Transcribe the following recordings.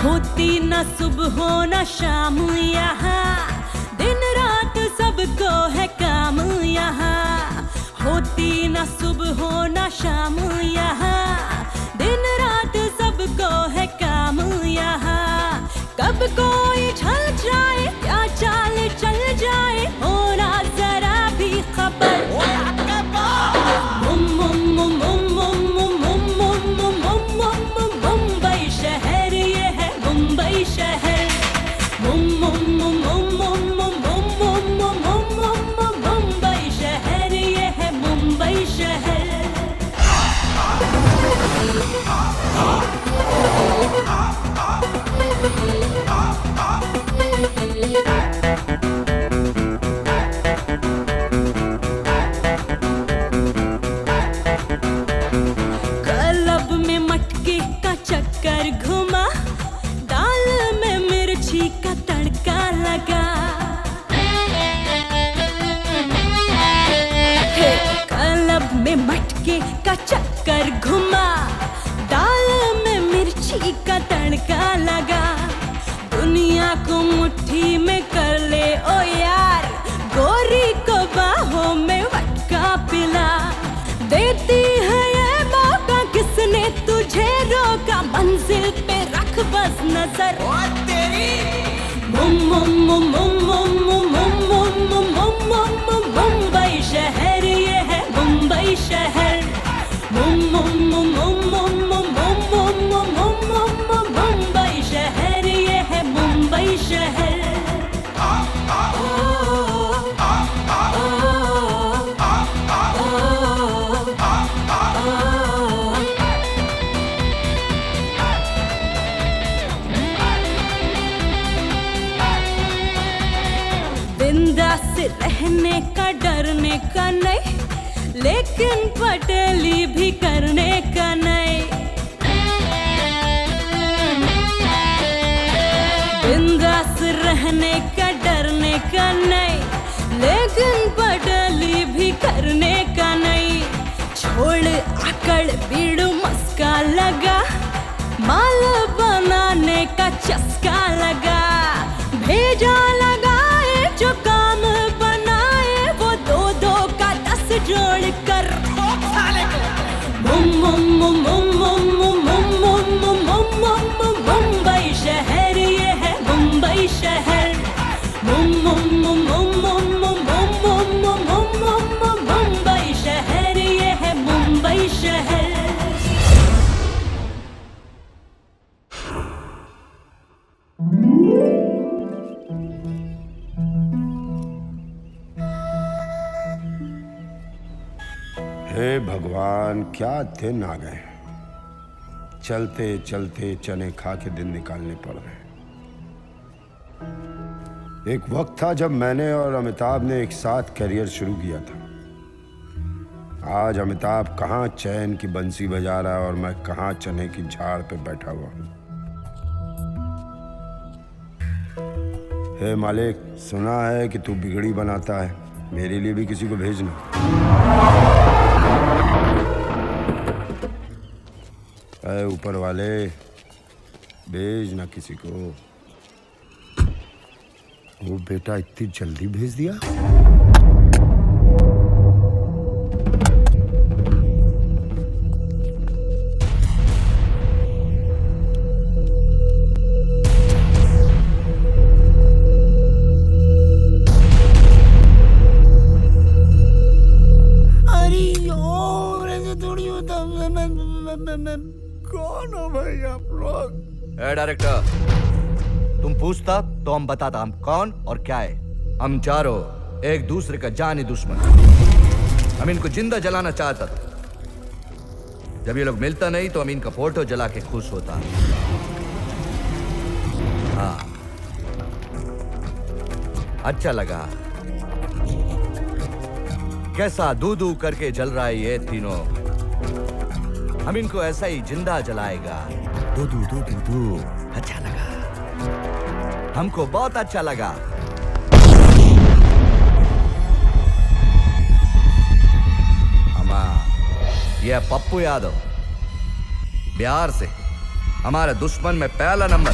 होती न सुबह न शाम यहाँ, दिन रात सबको है काम यहाँ। होती न सुबह न शाम यहाँ, दिन रात सबको है काम यहाँ। कब कोई छल जाए क्या चाल चल जाए, होना जरा भी खबर। मुंबई शहर ये है मुंबई शहर। मुंबई शहर ये है मुंबई शहर। क्लब में मटके का चक्कर घुमा, दाल में मिर्ची का तड़का लगा। क्लब में मटके का चक्कर घुमा, दाल में मिर्ची का तड़का लगा। दुनिया को मुट्ठी में कर ले ओ यार, गोरी को बाहों में वटका पिला। देती है ये मौका किसने तुझे रोका, मंजिल पे रख बस नजर। मुंबई शहर ये है मुंबई शहर। मुंबई शहर ये है मुंबई शहर। बिंदास रहने का डरने का नहीं, लेकिन पटेली भी करने का नहीं। बिंदास रहने का डरने का नहीं, लेकिन पटेली भी करने का नहीं। छोड़ आकड़ बीड़ू मस्का लगा, माल बनाने का चस्का लगा। भेजा लगाए जो काम बनाए, वो दो दो का 10 जोड़ कर। मुंबई शहर ये है मुंबई शहर। मुंबई शहर ये है मुंबई शहर। हे भगवान, क्या दिन आ गए। चलते चलते चने खा के दिन निकालने पड़ रहे हैं। एक वक्त था जब मैंने और अमिताभ ने एक साथ करियर शुरू किया था। आज अमिताभ कहाँ चैन की बंसी बजा रहा है और मैं कहाँ चने की झाड़ पे बैठा हुआ हूँ। हे मालिक, सुना है कि तू बिगड़ी बनाता है, मेरे लिए भी किसी को भेजना। ऐ ऊपर वाले, भेज ना किसी को। वो बेटा इतनी जल्दी भेज दिया। कौन हो भाई आप लोग? डायरेक्टर, तुम पूछता तो हम बताता हम कौन और क्या है। हम चारों एक दूसरे का जानी दुश्मन। हम इनको जिंदा जलाना चाहता था, जब ये लोग मिलता नहीं तो अमीन का फोटो जला के खुश होता। हाँ, अच्छा लगा। कैसा दू दू करके जल रहा है ये तीनों। हम इनको ऐसा ही जिंदा जलाएगा। दू दू दू दू दू। अच्छा लगा, हमको बहुत अच्छा लगा। ये पप्पू यादव बिहार से, हमारे दुश्मन में पहला नंबर।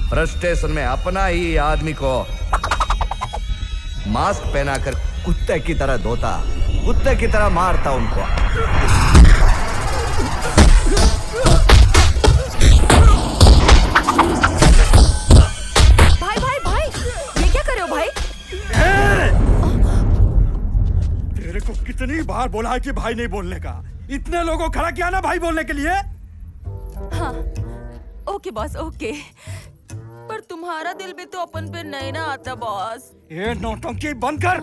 फ्रस्ट्रेशन में अपना ही आदमी को मास्क पहनाकर कुत्ते की तरह धोता, कुत्ते की तरह मारता उनको। भाई भाई भाई, ये क्या कर रहे हो भाई? तेरे को कितनी बार बोला है कि भाई नहीं बोलने का? इतने लोगों खड़ा किया ना भाई बोलने के लिए। हाँ, ओके बॉस, ओके। पर तुम्हारा दिल भी तो अपन पे नहीं ना आता बॉस। ये नौटंकी बंद कर।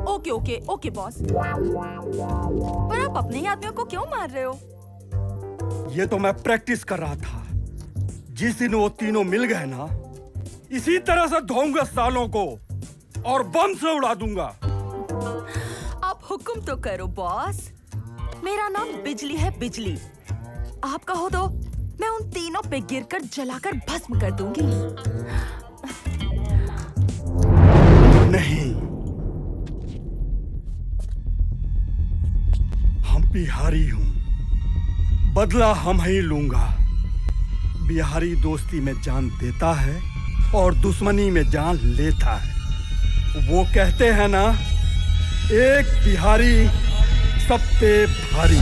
Okay okay okay boss. पर आप अपने ही आदमियों को क्यों मार रहे हो? ये तो मैं प्रैक्टिस कर रहा था। जिस दिन वो तीनों मिल गए ना, इसी तरह से धोऊंगा सालों को और बम से उड़ा दूंगा। आप हुक्म तो करो बॉस। मेरा नाम बिजली है, बिजली। आप कहो तो मैं उन तीनों पे गिरकर जलाकर भस्म कर दूंगी। नहीं, हम बिहारी हूं, बदला हम ही लूंगा। बिहारी दोस्ती में जान देता है और दुश्मनी में जान लेता है। वो कहते हैं ना, एक बिहारी सब पे भारी।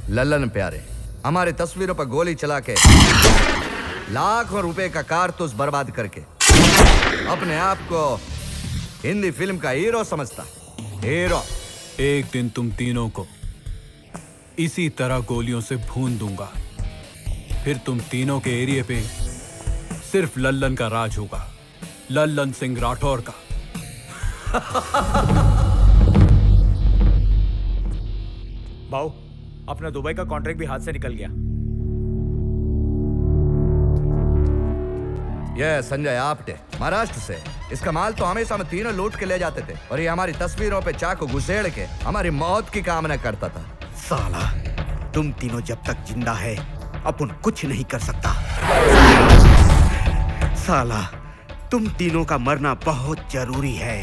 लल्लन प्यारे, हमारे तस्वीरों पर गोली चला के लाखों रुपए का कारतूस बर्बाद करके अपने आप को हिंदी फिल्म का हीरो समझता। हीरो। एक दिन तुम तीनों को इसी तरह गोलियों से भून दूंगा। फिर तुम तीनों के एरिया पे सिर्फ लल्लन का राज होगा, लल्लन सिंह राठौर का। भाऊ, अपना दुबई का कॉन्ट्रैक्ट भी हाथ से निकल गया। यह संजय आप्टे महाराष्ट्र से। इसका माल तो हमेशा हम तीनों लूट के ले जाते थे और ये हमारी तस्वीरों पे चाकू घुसेड़ के हमारी मौत की कामना करता था। साला, तुम तीनों जब तक जिंदा है अपन कुछ नहीं कर सकता। साला, तुम तीनों का मरना बहुत जरूरी है।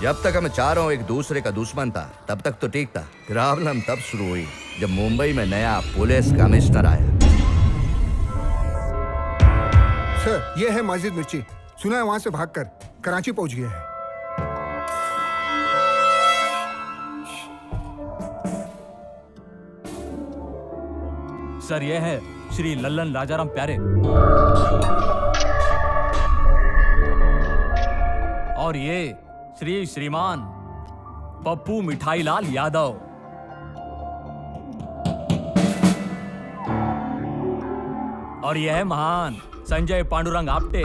जब तक हम चारों एक दूसरे का दुश्मन था तब तक तो ठीक था। प्रॉब्लम तब शुरू हुई जब मुंबई में नया पुलिस कमिश्नर आया। सर, ये है माजिद मिर्ची। सुना है वहां से भागकर कराची पहुंच गया है। सर, ये है श्री लल्लन राजाराम प्यारे। और ये श्री श्रीमान पप्पू मिठाईलाल यादव। और यह है महान संजय पांडुरंग आप्टे।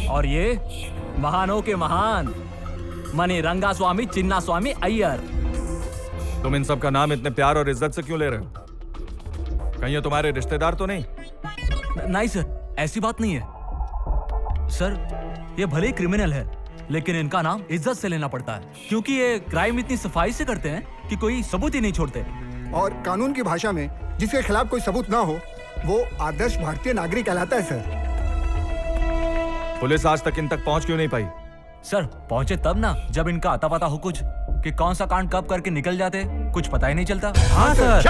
और ये महानों के महान मणि रंगा स्वामी चिन्ना स्वामी अय्यर। तुम इन सब का नाम इतने प्यार और इज्जत से क्यों ले रहे हो? कहीं ये तुम्हारे रिश्तेदार तो नहीं? नहीं सर, ऐसी बात नहीं है। सर, ये भले ही क्रिमिनल है लेकिन इनका नाम इज्जत से लेना पड़ता है, क्योंकि ये क्राइम इतनी सफाई से करते हैं कि कोई सबूत ही नहीं छोड़ते। और कानून की भाषा में जिसके खिलाफ कोई सबूत ना हो वो आदर्श भारतीय नागरिक कहलाता है। सर, पुलिस आज तक इन तक पहुंच क्यों नहीं पाई? सर, पहुंचे तब ना जब इनका अता पता हो कुछ, कि कौन सा कांड कब करके निकल जाते कुछ पता ही नहीं चलता। हाँ सर।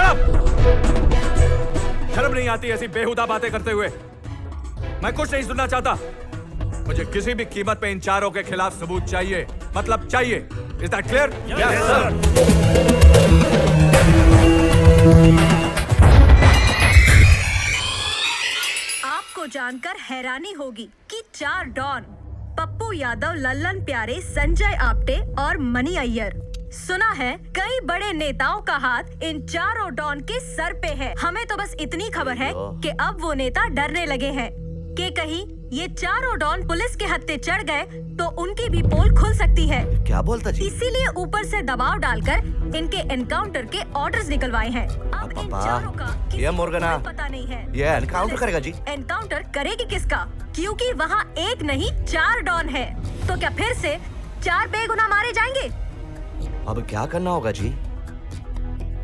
शर्म नहीं आती ऐसी बेहुदा बातें करते हुए? मैं कुछ नहीं सुनना चाहता। मुझे किसी भी कीमत पे इन चारों के खिलाफ सबूत चाहिए, मतलब चाहिए। Is that clear? Yes sir. आपको जानकर हैरानी होगी कि 4 डॉन पप्पू यादव, लल्लन प्यारे, संजय आप्टे और मणि अय्यर, सुना है कई बड़े नेताओं का हाथ इन चारों डॉन के सर पे है। हमें तो बस इतनी खबर है कि अब वो नेता डरने लगे हैं कि कहीं ये चारों डॉन पुलिस के हत्थे चढ़ गए तो उनकी भी पोल खुल सकती है। क्या बोलता जी? इसीलिए ऊपर से दबाव डालकर इनके एनकाउंटर के ऑर्डर्स निकलवाए हैं। अब इन चारों का किसी को कोई पता नहीं है। ये एनकाउंटर करेगा जी? एनकाउंटर करेगी किसका? क्योंकि वहाँ एक नहीं 4 डॉन है। तो क्या फिर से 4 बेगुनाह मारे जाएंगे? अब क्या करना होगा जी?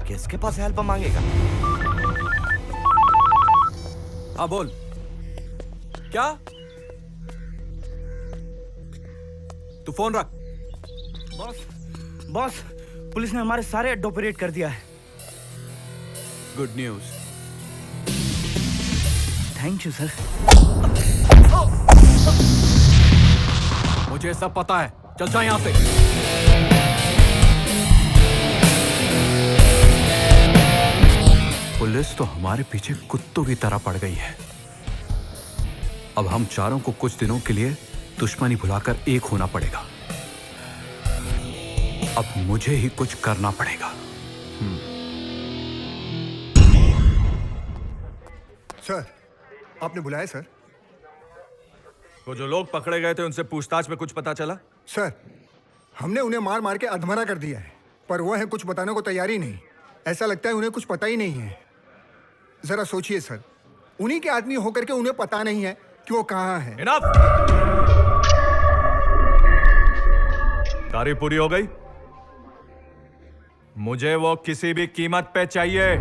किसके पास हेल्प मांगेगा? हाँ बोल। क्या? तू फोन रख। बॉस, पुलिस ने हमारे सारे अड्डे ऑपरेट कर दिया है। Good news. Thank you sir. मुझे सब पता है, चल जा यहाँ से। पुलिस तो हमारे पीछे कुत्तों की तरह पड़ गई है। अब हम चारों को कुछ दिनों के लिए दुश्मनी भुलाकर एक होना पड़ेगा। अब मुझे ही कुछ करना पड़ेगा। सर, आपने बुलाया सर? वो जो लोग पकड़े गए थे उनसे पूछताछ में कुछ पता चला? सर, हमने उन्हें मार मार के अधमरा कर दिया है, पर वो है कुछ बताने को तैयार ही नहीं। ऐसा लगता है उन्हें कुछ पता ही नहीं है। जरा सोचिए सर, उन्हीं के आदमी होकर के उन्हें पता नहीं है कि वो कहाँ है। इनफ! तारीफ पूरी हो गई? मुझे वो किसी भी कीमत पे चाहिए।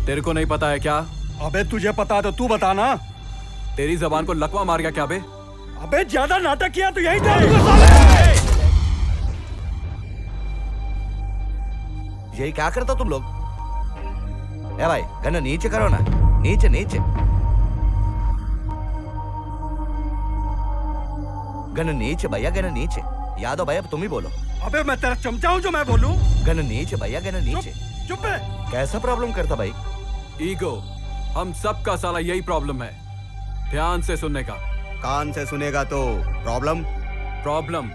तेरे को नहीं पता है क्या? अबे तुझे पता तो तू बता ना। तेरी जबान को लकवा मार गया क्या बे? अबे ज्यादा नाटक किया तो यही डालूंगा साले। यही क्या करता तुम लोग? ए भाई, गन नीचे करो ना, नीचे नीचे। गन नीचे भैया, गन नीचे। यादव भाई अब तुम ही बोलो। अबे मैं तेरा चमचा हूँ जो मैं बोलूं? गन नीचे भैया, गन नीचे। चुप है। कैसा प्रॉब्लम करता भाई? ईगो। हम सबका साला यही प्रॉब्लम है। ध्यान से सुनने का। कान से सुनेगा तो प्रॉब्लम? प्रॉब्लम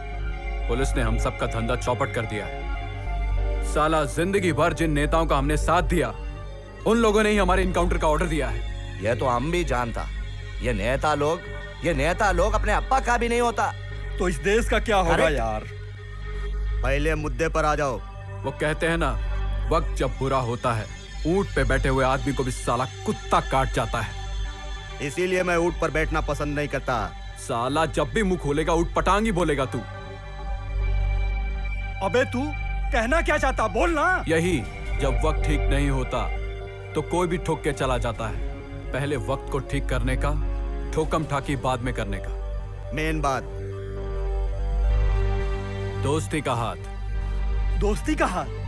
पुलिस ने हम सबका धंधा चौपट कर दिया है। साला जिंदगी भर जिन नेताओं का हमने साथ दिया, उन लोगों ने ही हमारे इनकाउंटर का ऑर्डर दिया है। यह तो हम भी जानता। ये नेता लोग अपने अप्पा का भी नहीं होता। तो इस देश का क्या होगा यार? पहले मुद्दे पर आ जाओ। वो कहते हैं ना, वक्त जब बुरा होता है, ऊंट पे बैठे हुए आदमी को भी साला कुत्ता काट जाता है। इसीलिए मैं ऊंट पर बैठना पसंद नहीं करता। साला जब भी मुंह खोलेगा ऊंट पटांग ही बोलेगा तू। अबे तू कहना क्या चाहता, बोल ना। यही, जब वक्त ठीक नहीं होता तो कोई भी ठोक के चला जाता है। पहले वक्त को ठीक करने का, ठोकम ठाकी बाद में करने का। मेन बात, दोस्ती का हाथ। दोस्ती का हाथ?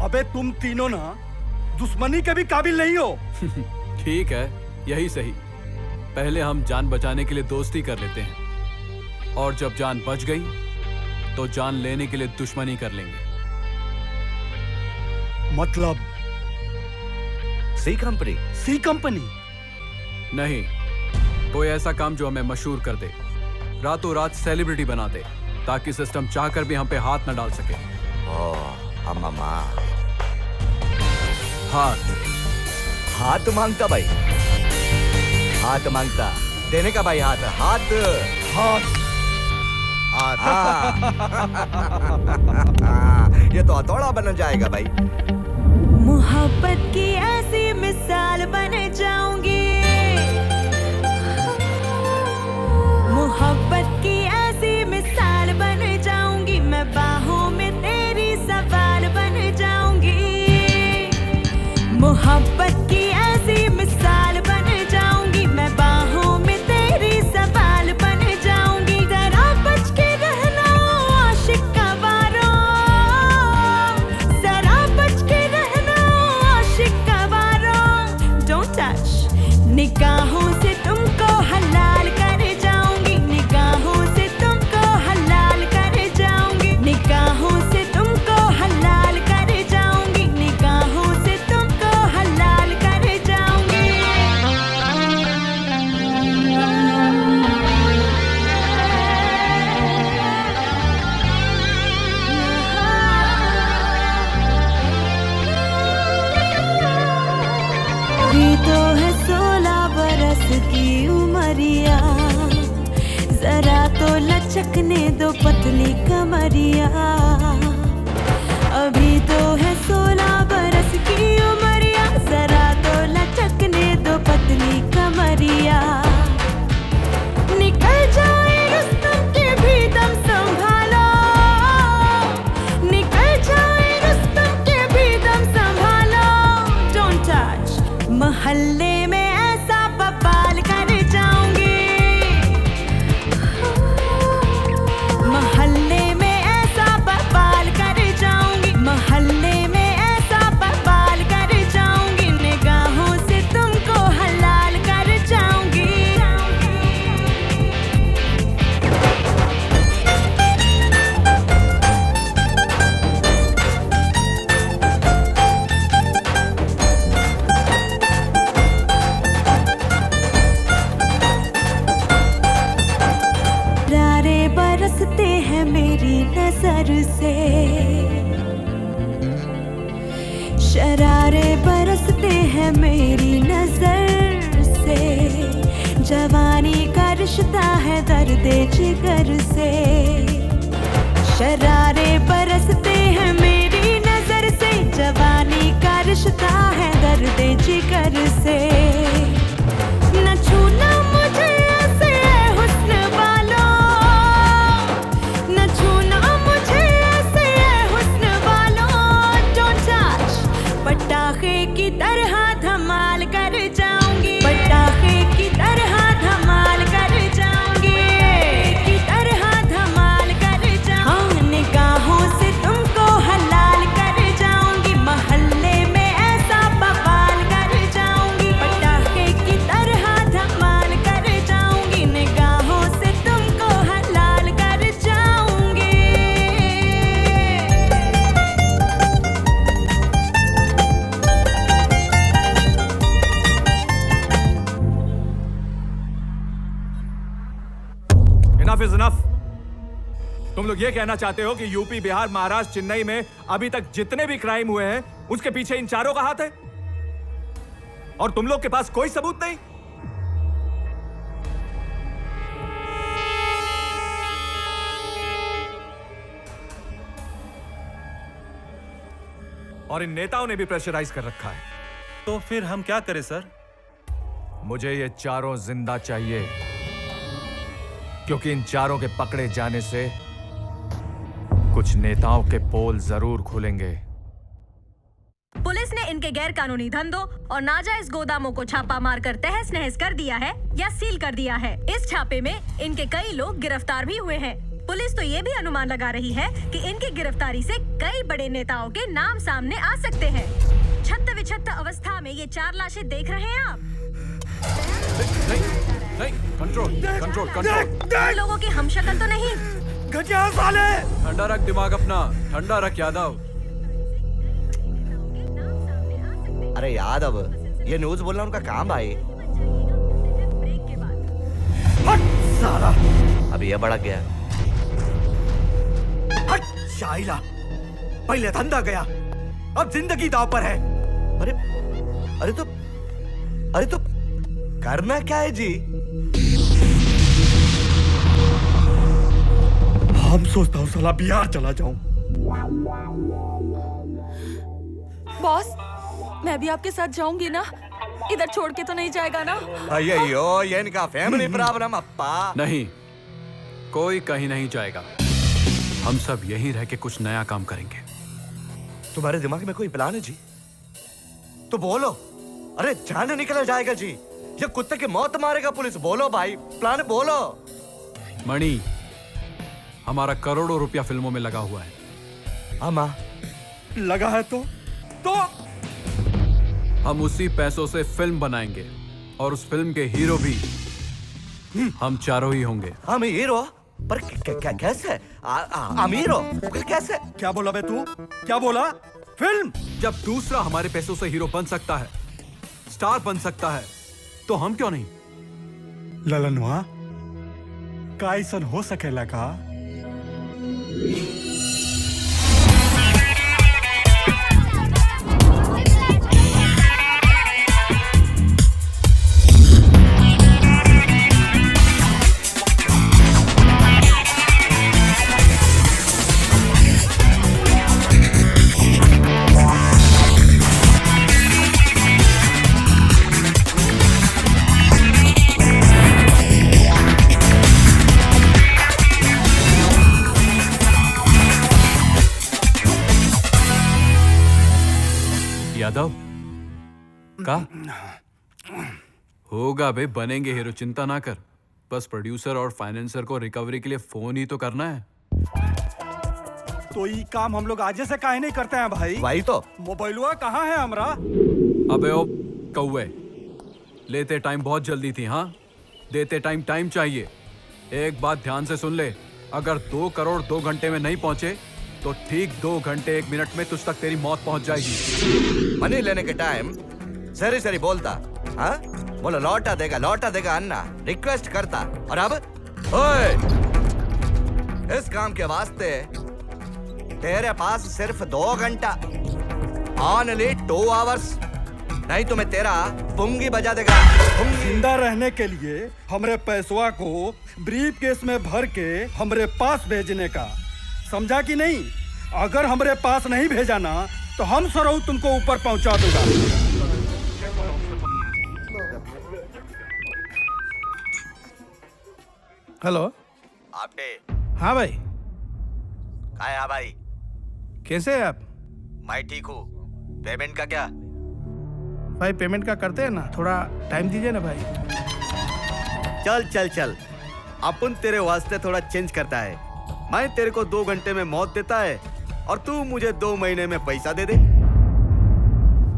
अबे तुम तीनों ना दुश्मनी के भी काबिल नहीं हो। ठीक है, यही सही। पहले हम जान बचाने के लिए दोस्ती कर लेते हैं, और जब जान बच गई तो जान लेने के लिए दुश्मनी कर लेंगे। मतलब सी कंपनी? सी कंपनी नहीं, कोई ऐसा काम जो हमें मशहूर कर दे, रातों रात सेलिब्रिटी बना दे, ताकि सिस्टम चाहकर भी हम पे हाथ न डाल सके। अम्मा। हाथ मांगता भाई, हाथ मांगता। देने का भाई हाथ। ये तो हथौड़ा बन जाएगा भाई। मोहब्बत की ऐसी मिसाल बन जाऊंगी, मोहब्बत की ऐसी मिसाल बन जाऊंगी, मैं बाहों में तेरी सवार बन जाऊंगी। मोहब्बत की ऐसी मिसाल बन जाऊंगी मैं, बाहों में तेरी सवाल बन जाऊंगी। जरा बच के रहना आशिक का वारों, जरा बच के रहना आशिक का वारों। Don't touch, निगाहों से तुमको हलाल कर जाऊंगी, निगाहों से तुमको हलाल कर जाऊंगी, निगाहों से तुमको हलाल कर जाऊंगी, निगाहों से तुमको हलाल कर जाऊंगी। अभी तो है 16 बरस की उमरिया, जरा तो लचकने दो पतली कमरिया। अभी तो है 16 बरस की उमरिया, जरा तो लचकने दो पतली कमरिया। निकल जाए रुस्तम के भी दम संभालो, निकल जाए रुस्तम के भी दम संभालो। Don't touch, महल्ले में ऐसा बवाल कर जाऊंगी, महल्ले में ऐसा बवाल कर जाऊंगी, महल्ले में ऐसा बवाल कर जाऊंगी, निगाहों से तुमको हलाल कर जाऊंगी। रारे बरसते हैं मेरी नजर से, शरारे बरसते हैं मेरी नजर से। जवानी का रिश्ता है दर्द जिगर से, शरारे बरसते हैं मेरी नजर से। जवानी का रिश्ता है दर्द जिगर से। न छूना मुझे ऐसे हुस्न वालों, न छूना मुझे ऐसे हुस्न वालों। Don't touch, पटाखे की तरह धमाल कर जाऊंगी, पटाखे की तरह धमाल कर जाऊंगी, की तरह धमाल कर जाऊंगी। हाँ, निगाहों से तुमको हलाल कर जाऊंगी, महल्ले में ऐसा बवाल कर जाऊंगी। पटाखे की तरह धमाल कर जाऊंगी, निगाहों से तुमको हलाल कर जाऊंगी। Enough is enough. तुम लोग ये कहना चाहते हो कि यूपी, बिहार, महाराष्ट्र, चेन्नई में अभी तक जितने भी क्राइम हुए हैं उसके पीछे इन चारों का हाथ है, और तुम लोग के पास कोई सबूत नहीं? और इन नेताओं ने भी प्रेशराइज कर रखा है। तो फिर हम क्या करें सर? मुझे ये चारों जिंदा चाहिए, क्योंकि इन चारों के पकड़े जाने से कुछ नेताओं के पोल जरूर खुलेंगे। पुलिस ने इनके गैर कानूनी धंधों और नाजायज गोदामों को छापा मारकर तहस नहस कर दिया है या सील कर दिया है। इस छापे में इनके कई लोग गिरफ्तार भी हुए हैं। पुलिस तो ये भी अनुमान लगा रही है कि इनकी गिरफ्तारी से कई बड़े नेताओं के नाम सामने आ सकते हैं। छत्त विछत्त अवस्था में ये 4 लाशें देख रहे हैं आप? नहीं, कंट्रोल, कंट्रोल, कंट्रोल। इन लोगों की हमशक्ल तो नहीं? घटिया साले! ठंडा रख दिमाग अपना, ठंडा रख यादव। अरे यादव, ये न्यूज बोलना उनका काम भाई। हट साला! अब ये बढ़ गया। हट शाइला, पहले धंधा गया, अब जिंदगी दांव पर है। अरे अरे तो करना क्या है जी? हम सोचता हूँ साला बिहार चला जाऊं। बॉस, मैं भी आपके साथ जाऊंगी ना? इधर छोड़ के तो नहीं जाएगा ना? अయ్యో, ये इनका फैमिली प्रॉब्लम अप्पा। नहीं, कोई कहीं नहीं जाएगा। हम सब यहीं रह के कुछ नया काम करेंगे। तुम्हारे दिमाग में कोई प्लान है जी? तो बोलो। अरे जान निकल जाएगा जी, ये कुत्ते की मौत मारेगा पुलिस। बोलो भाई, प्लान बोलो। मणि, हमारा करोड़ों रुपया फिल्मों में लगा हुआ है। अमा लगा है तो हम उसी पैसों से फिल्म बनाएंगे और उस फिल्म के हीरो भी हम चारों ही होंगे। हम हीरो? पर कैसे? अमीर हो कैसे? क्या बोला बे तू? क्या बोला? फिल्म? जब दूसरा हमारे पैसों से हीरो बन सकता है, स्टार बन सकता है, तो हम क्यों नहीं? ललनवा का ऐसन हो सकेला का? यादव का होगा बे, बनेंगे हीरो, चिंता ना कर। बस प्रोड्यूसर और फाइनेंसर को रिकवरी के लिए फोन ही तो करना है। तो ये काम हम लोग आज से काहे नहीं करते हैं भाई? भाई तो मोबाइलवा कहाँ है हमरा? अबे ओ कौवे, लेते टाइम बहुत जल्दी थी। हाँ, देते टाइम टाइम चाहिए। एक बात ध्यान से सुन ले, अगर 2 करोड़ 2 घंटे में नहीं पहुंचे तो ठीक 2 घंटे 1 मिनट में तुझ तक तेरी मौत पहुंच जाएगी। मनी लेने के टाइम सरी सरी बोलता, हाँ बोलो लौटा देगा अन्ना, रिक्वेस्ट करता। और अब ओए, इस काम के वास्ते तेरे पास सिर्फ 2 घंटा, ओनली 2 आवर्स, नहीं तो मैं तेरा पुंगी बजा देगा। जिंदा रहने के लिए हमरे पैसवा को ब्रीफ केस में भर के हमरे पास भेजने का, समझा कि नहीं? अगर हमरे पास नहीं भेजा ना तो हम सरऊ तुमको ऊपर पहुंचा दूंगा। हेलो। आपके? हाँ भाई। क्या भाई? कैसे हैं आप? मैं ठीक हूँ। पेमेंट का क्या? भाई पेमेंट का करते हैं ना, थोड़ा टाइम दीजिए ना भाई। चल चल चल, अपन तेरे वास्ते थोड़ा चेंज करता है। मैं तेरे को 2 घंटे में मौत देता है और तू मुझे 2 महीने में पैसा दे दे।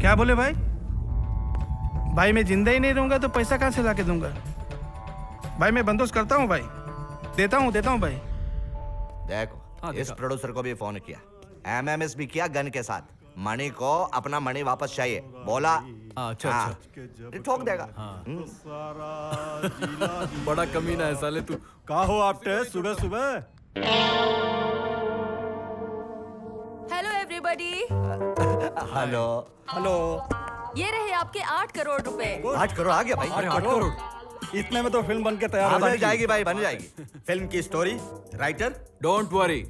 क्या बोले भाई? भाई मैं जिंदा ही नहीं रहूंगा तो पैसा कहाँ से लाके दूंगा? भाई मैं बंदोबस्त करता हूँ भाई, देता हूँ भाई। देखो, इस प्रोड्यूसर को भी फोन किया, MMS भी किया गन के साथ। मणि को अपना मणि वापस चाहिए। बोला अच्छा ठोक देगा। बड़ा कमीना है साले तू। का हो आपटे सुबह सुबह? Hello everybody. Hello hello. ये रहे आपके 8 करोड़ रुपए। 8 करोड़ आ गया भाई? 8 करोड़? इतने में तो फिल्म बन के तैयार हो बन जाएगी भाई, बन जाएगी। फिल्म की story, writer? Don't worry,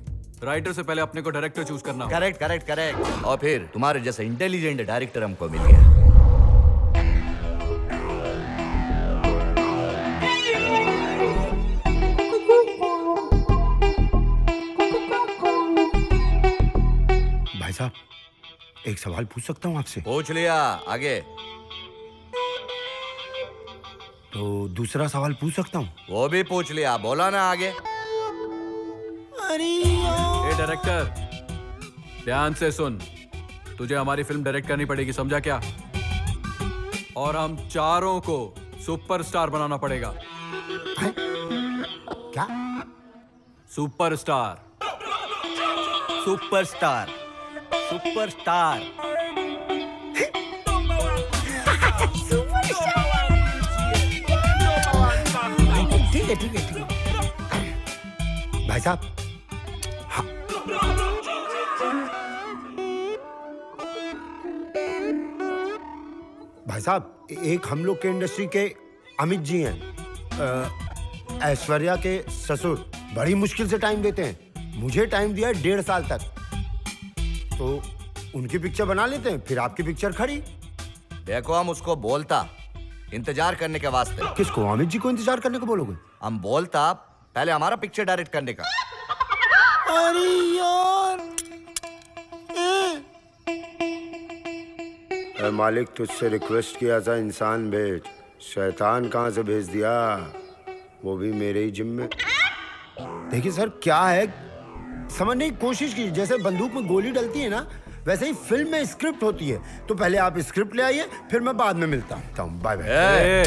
writer से पहले अपने को डायरेक्टर चूज करना। करेक्ट। और फिर तुम्हारे जैसे इंटेलिजेंट डायरेक्टर हमको मिल गया। भाई साहब, एक सवाल पूछ सकता हूँ आपसे? पूछ लिया, आगे। तो दूसरा सवाल पूछ सकता हूँ? वो भी पूछ लिया, बोला ना आगे। ए डायरेक्टर, ध्यान से सुन, तुझे हमारी फिल्म डायरेक्ट करनी पड़ेगी, समझा क्या? और हम चारों को सुपरस्टार बनाना पड़ेगा। क्या? सुपरस्टार। सुपरस्टार। ठीक है। भाई साहब, हाँ। भाई साहब, एक हम लोग के इंडस्ट्री के अमित जी हैं, ऐश्वर्या के ससुर, बड़ी मुश्किल से टाइम देते हैं। मुझे टाइम दिया है 1.5 साल तक, तो उनकी पिक्चर बना लेते हैं, फिर आपकी पिक्चर खड़ी। देखो, हम उसको बोलता इंतजार करने के वास्ते। किसको? अमित जी को इंतजार करने को बोलोगे? हम बोलता पहले हमारा पिक्चर डायरेक्ट करने का। अरे यार, ऐ मालिक तुझसे रिक्वेस्ट किया था इंसान भेज, शैतान कहाँ से भेज दिया, वो भी मेरे ही जिम में। देखिए सर क्या है, समझने की कोशिश की। जैसे बंदूक में गोली डलती है ना, वैसे ही फिल्म में स्क्रिप्ट होती है। तो पहले आप स्क्रिप्ट ले आइए, फिर मैं बाद में मिलता हूँ। Bye bye.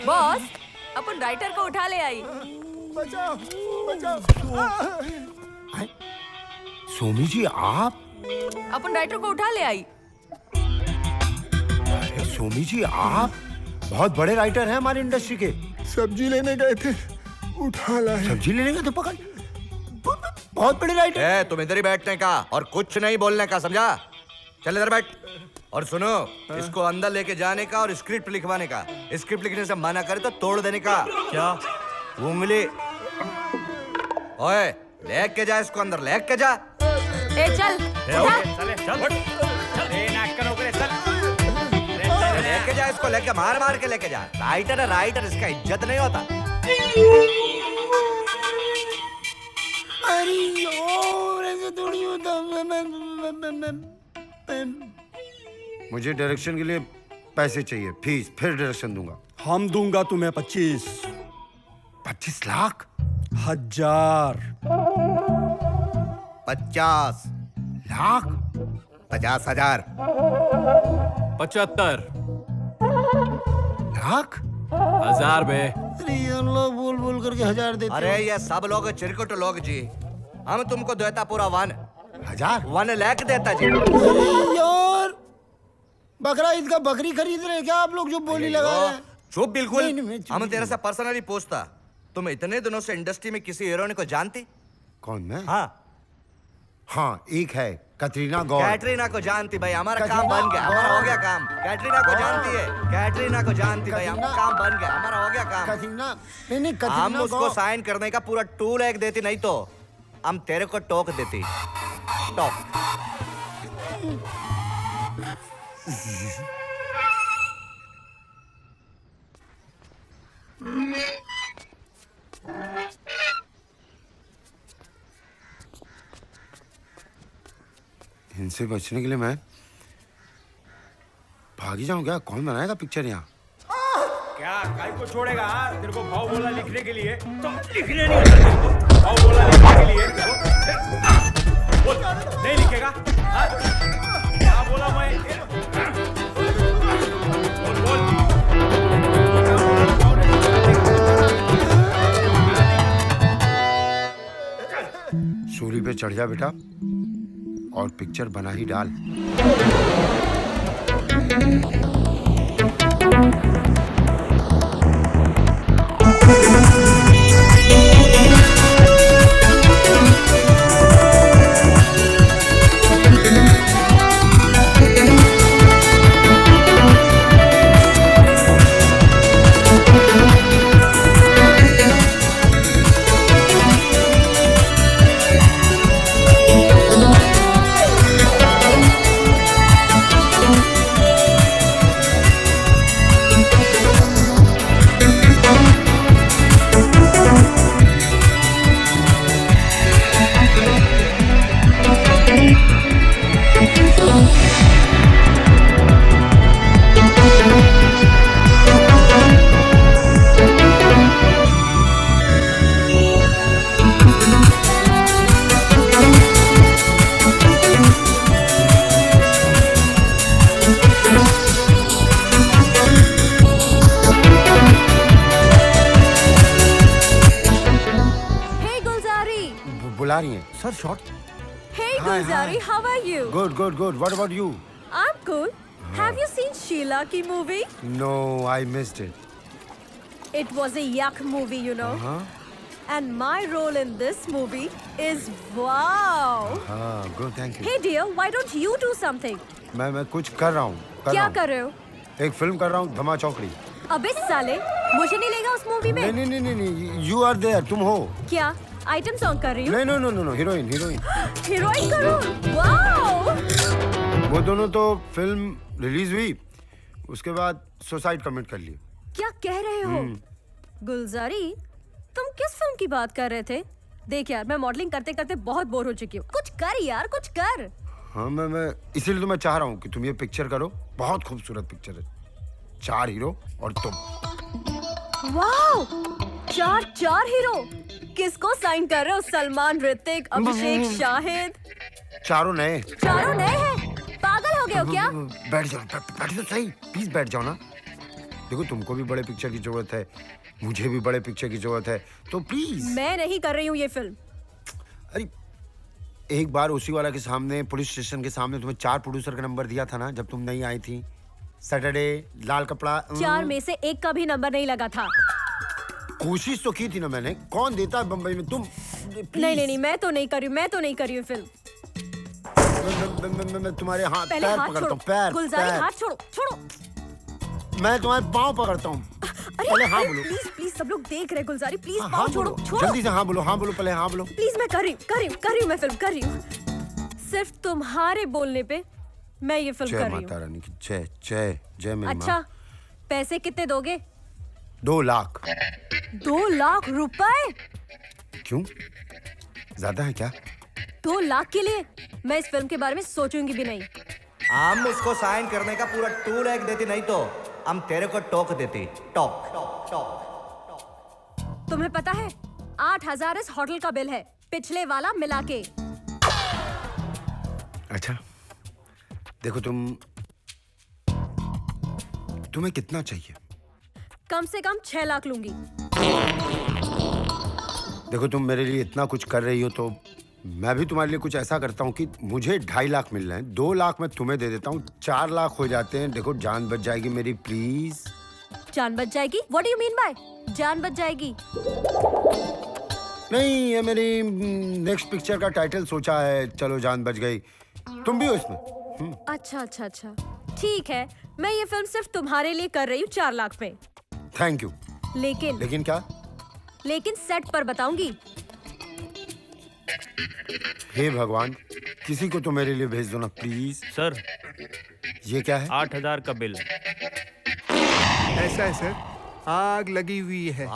बॉस, अपन राइटर को उठा ले आई। बचाओ, बचाओ। सोमी जी आप? अपन राइटर को उठा ले आई। अरे सोमी जी आप बहुत बड़े राइटर हैं हमारी इंडस्ट्री के। सब्जी लेने गए थे, उठा लाए। सब्जी लेने गए थे, पकड़। बहुत बड़े राइटर है। तुम इधर ही बैठने का और कुछ नहीं बोलने का, समझा? चल इधर बैठ। और सुनो, इसको अंदर लेके जाने का और स्क्रिप्ट लिखवाने का। स्क्रिप्ट लिखने से मना करे तो तोड़ देने का। क्या? उंगली। ओए, लेके जा इसको अंदर, लेके जा। ए चल, लेके जा इसको, लेके मार मार के लेके जा। राइटर है राइटर, इसका इज्जत नहीं होता। अरे यार ऐसे थोड़ी होता। मुझे डायरेक्शन के लिए पैसे चाहिए, फीस, फिर डायरेक्शन दूंगा। हम दूंगा तुम्हें 25 लाख? 1000। 50 लाख? 50,000। 75 लाख? 1000 बे। अरे अल्लाह, बोल बोल करके 1000 देते। अरे ये सब लोग चिरकुट लोग जी, हम तुमको देता पूरा 1 लाख देता जी। यार बकरा ईद का बकरी खरीद रहे क्या आप लोग जो बोली लगा रहे हैं? चुप बिल्कुल। नहीं, हम तेरे से पर्सनली पूछता, तुम इतने दिनों से इंडस्ट्री में किसी हीरोइन को जानती? कौन मैं? हाँ, एक है कैटरीना गौर। कैटरीना को जानती भाई, हमारा काम बन गया, हमारा हो गया काम। कैटरीना को जानती है, कैटरीना को जानती भाई, हमारा काम बन गया, हमारा हो गया काम। कैटरीना नहीं, कैटरीना हम उसको साइन करने का पूरा टूल एक देती, नहीं तो हम तेरे को टोक देती। टोक। इनसे बचने के लिए मैं भागी जाऊं क्या? कौन बनाएगा पिक्चर यहाँ? क्या काय को छोड़ेगा? तेरे को भाव बोला लिखने के लिए, तो लिखने नहीं आता तेरे को। भाव बोला लिखने के लिए बोल, नहीं लिखेगा? क्या बोला मैं? बोल। सूली पे चढ़ जा बेटा और पिक्चर बना ही डाल। बुला रही हैं sir. Shot. Hey Gulzari, how are you? Good, good, good. What about you? I'm cool. Have you seen Sheila ki movie? No, I missed it. It was a yuck movie, you know. And my role in this movie is wow. Good, thank you. Hey dear, why don't you do something? मैं कुछ कर रहा हूँ। क्या कर रहे हो? एक फिल्म कर रहा हूँ, धमा चौकड़ी। अबे साले, मुझे नहीं लेगा उस मूवी में? नहीं, you are there, तुम हो। क्या? आइटम सॉन्ग कर रही हूँ? नहीं, हीरोइन। हीरोइन करो? वाओ! वो दोनों तो फिल्म रिलीज हुई, उसके बाद सुसाइड कमिट कर लिए। क्या कह रहे हो? गुलजारी, तुम किस फिल्म की बात कर रहे थे? देख यार, मैं मॉडलिंग करते करते बहुत बोर हो चुकी हूँ। कुछ कर यार, कुछ कर। हाँ मैं इसीलिए तो मैं चाह रहा हूँ कि तुम ये पिक्चर करो। बहुत खूबसूरत पिक्चर है। 4 हीरो और तुम। Wow, 4 hero. किसको साइन कर रहे हो? सलमान, ऋतिक, अभिषेक, शाहिद। चारों नए हैं। पागल हो गए हो क्या? बैठ जाओ, बैठ तो सही, प्लीज बैठ जाओ ना। देखो तुमको भी बड़े पिक्चर की जरूरत है, मुझे भी बड़े पिक्चर की जरूरत है, तो प्लीज। मैं नहीं कर रही हूँ ये फिल्म। अरे एक बार उसी वाला के सामने, पुलिस स्टेशन के सामने तुम्हें 4 प्रोड्यूसर का नंबर दिया था ना, जब तुम नहीं आई थी। सैटरडे, लाल कपड़ा। 4 में से 1 का भी नंबर नहीं लगा था। कोशिश तो की थी ना मैंने। कौन देता है बम्बई में? तुम नहीं, मैं तो नहीं कर रही हूँ फिल्म। मैं तुम्हारे हाथ पहले पैर हाथ पकड़ता छोड़ो। हूँ, पैर गुलजारी, पैर। हाथ छोड़ो। मैं तुम्हारे पाँव पकड़ता हूँ। पहले हाँ बोलो। प्लीज सब लोग देख रहे। गुलजारी प्लीज हाँ पाँव बोलो, छोड़ो। जल्दी से हाँ बोलो, हाँ बोलो, पहले हाँ बोलो। प्लीज मैं कर रही हूँ मैं फिल्म कर रही हूँ। सिर्फ तुम्हारे बोलने पे मैं ये फिल्म कर जय रही माता हूँ। रानी की जय जय जय मेरी अच्छा, माँ। पैसे कितने दोगे? 2 लाख। 2 लाख रुपए? क्यों, ज्यादा है क्या? 2 लाख के लिए मैं इस फिल्म के बारे में सोचूंगी भी नहीं। हम उसको साइन करने का पूरा 2 लाख देती, नहीं तो हम तेरे को टोक देती। टोक। तुम्हें पता है 8,000 इस होटल का बिल है, पिछले वाला मिला के। अच्छा देखो तुम्हें कितना चाहिए? कम से कम 6 लाख लूंगी। देखो तुम मेरे लिए इतना कुछ कर रही हो, तो मैं भी तुम्हारे लिए कुछ ऐसा करता हूँ कि मुझे 2.5 लाख मिल रहे हैं। 2 लाख मैं तुम्हें दे देता हूँ, 4 लाख हो जाते हैं। देखो जान बच जाएगी मेरी, प्लीज। जान बच जाएगी? What do you mean by जान बच जाएगी? नहीं, ये मेरी नेक्स्ट पिक्चर का टाइटल सोचा है, चलो जान बच गई। तुम भी हो इसमें? अच्छा, ठीक है। मैं ये फिल्म सिर्फ तुम्हारे लिए कर रही हूँ 4 लाख में। Thank you. लेकिन क्या? लेकिन सेट पर बताऊंगी। हे भगवान, किसी को तो मेरे लिए भेज दो ना प्लीज। सर ये क्या है? 8,000 का बिल। ऐसा है सर, आग लगी हुई है,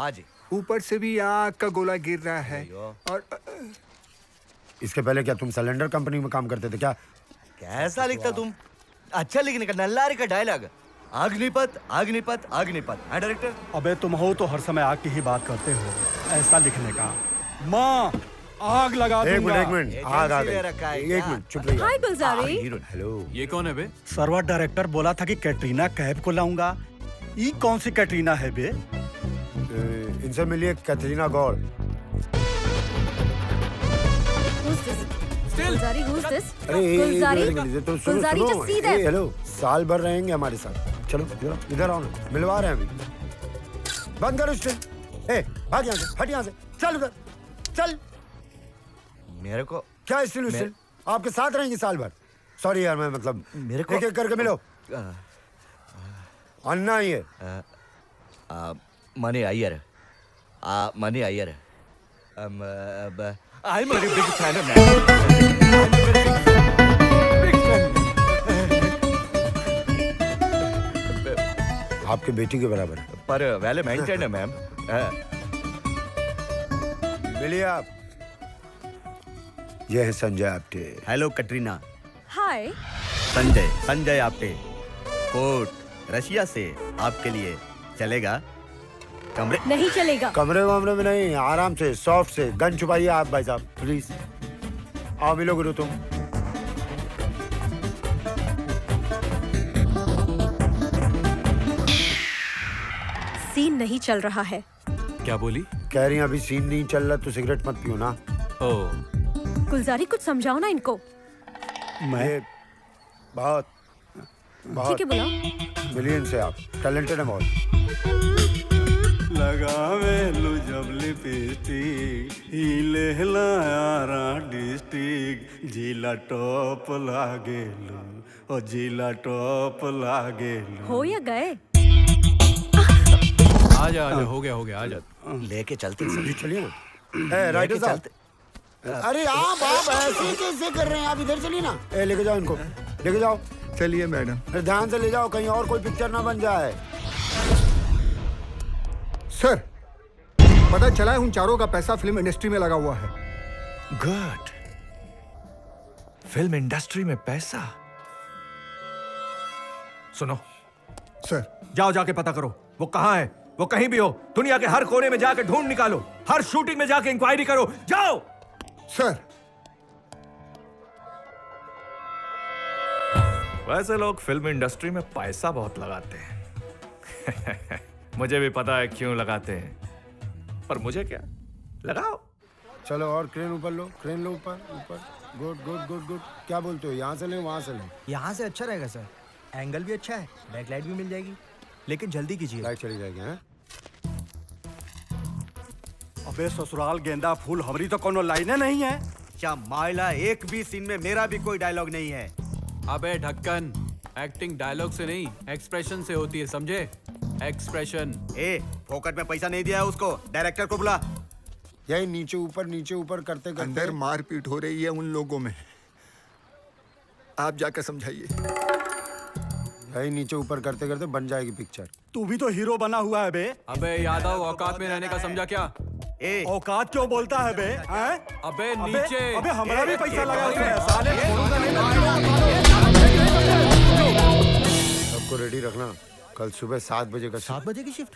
ऊपर से भी आग का गोला गिर रहा है। और इसके पहले क्या तुम सिलेंडर कंपनी में काम करते थे क्या? कैसा लिखता तुम? अच्छा लिखने का, नल्लारी का डायलॉग। अग्निपथ अग्निपथ अग्निपथ है डायरेक्टर। अबे तुम हो तो हर समय आग की ही बात करते हो, ऐसा लिखने का। माँ आग लगा दूंगा। एक मिनट, आग आ गई। एक मिनट चुप रहिए। हाय गुलजारी। हेलो। ये कौन है बे? सर्वर डायरेक्टर बोला था कि कैटरीना कैफ को लाऊंगा। ये कौन सी कैटरीना है बे? इनसे मिलिए कैटरीना गौड़। Gulzari, who's this? अरे गुलजारी, तो Gulzari, just see that. Hello, साल भर रहेंगे हमारे साथ। चलो इधर आओ ना, मिलवा रहे हैं अभी। बंद करो स्टिल। ए भाग यहाँ से, हट यहाँ से, चल उधर, चल। मेरे को क्या स्टिल? आपके साथ रहेंगे साल भर। सॉरी यार, मैं मतलब मेरे को एक करके मिलो। अन्ना ही है। Money Iyer. Money Iyer. I am very big fan of आपके बेटी के बराबर है, पर वेल मेंटेन है मैम। मिलिए आप। ये है संजय आप्टे। हेलो कटरीना। हाय। संजय आप्टे। कोर्ट रशिया से आपके लिए चलेगा? कमरे नहीं चलेगा। कमरे वमरे में नहीं, आराम से, सॉफ्ट से। गन छुपाइए आप भाई साहब, प्लीज। आओ मिलो गुरु तुम। सीन नहीं चल रहा है। क्या बोली? कह रही हैं अभी सीन नहीं चल रहा तो सिगरेट मत पियो ना। ओ गुलजारी कुछ समझाओ ना इनको। मैं बहुत ठीक है बुलाओ। मिलिए इनसे, आप टैलेंटेड है बहुत। लगावे लो जब लिपस्टिक, हिले लायारा डिस्ट्रिक्ट, जिला टॉप लागेलू, ओ जिला टॉप लागेलू। हो या गए? आजा हो गया आजा। लेके चलते चलिए ना। राइटर साहब, अरे आप ऐसे कैसे कर रहे हैं? आप इधर चलिए ना। लेके जाओ इनको, लेके जाओ। चलिए मैडम। ध्यान से ले जाओ, कहीं और कोई पिक्चर ना बन जाए। सर पता चला है उन चारों का पैसा फिल्म इंडस्ट्री में लगा हुआ है। गुड। फिल्म इंडस्ट्री में पैसा। सुनो सर, जाओ जाके पता करो वो कहां है। वो कहीं भी हो, दुनिया के हर कोने में जाके ढूंढ निकालो, हर शूटिंग में जाके इंक्वायरी करो। जाओ। सर। वैसे लोग फिल्म इंडस्ट्री में पैसा बहुत लगाते हैं। मुझे भी पता है क्यों लगाते हैं, पर मुझे क्या, लगाओ। चलो और क्रेन ऊपर लो, क्रेन लो ऊपर ऊपर। Good good good good. क्या बोलते हो, यहाँ से लें वहाँ से लें? यहाँ से अच्छा रहेगा सर, एंगल भी अच्छा है, बैकलाइट भी मिल जाएगी, लेकिन जल्दी कीजिए। लाइट चली जाएगी। हैं? अबे ससुराल गेंदा फूल, हमारी तो कोनो लाइनें नहीं है। क्या माइला, एक भी सीन में मेरा भी कोई डायलॉग नहीं है। अबे ढक्कन, एक्टिंग डायलॉग से नहीं एक्सप्रेशन से होती है, समझे? एक्सप्रेशन। ए, फोकट में पैसा नहीं दिया है उसको, डायरेक्टर को बुला। यही नीचे ऊपर करते करते अंदर मारपीट हो रही है उन लोगों में, आप जाकर समझाइए। यही नीचे ऊपर करते करते बन जाएगी पिक्चर। तू भी तो हीरो बना हुआ है बे। अबे यादव, औकात में रहने का समझा क्या? ए, औकात क्यों बोलता है बे? हैं? अबे नीचे। अबे हमारा भी पैसा लगा उसमें, साले। सबको रेडी रखना, कल सुबह 7 बजे का। 7 बजे की शिफ्ट?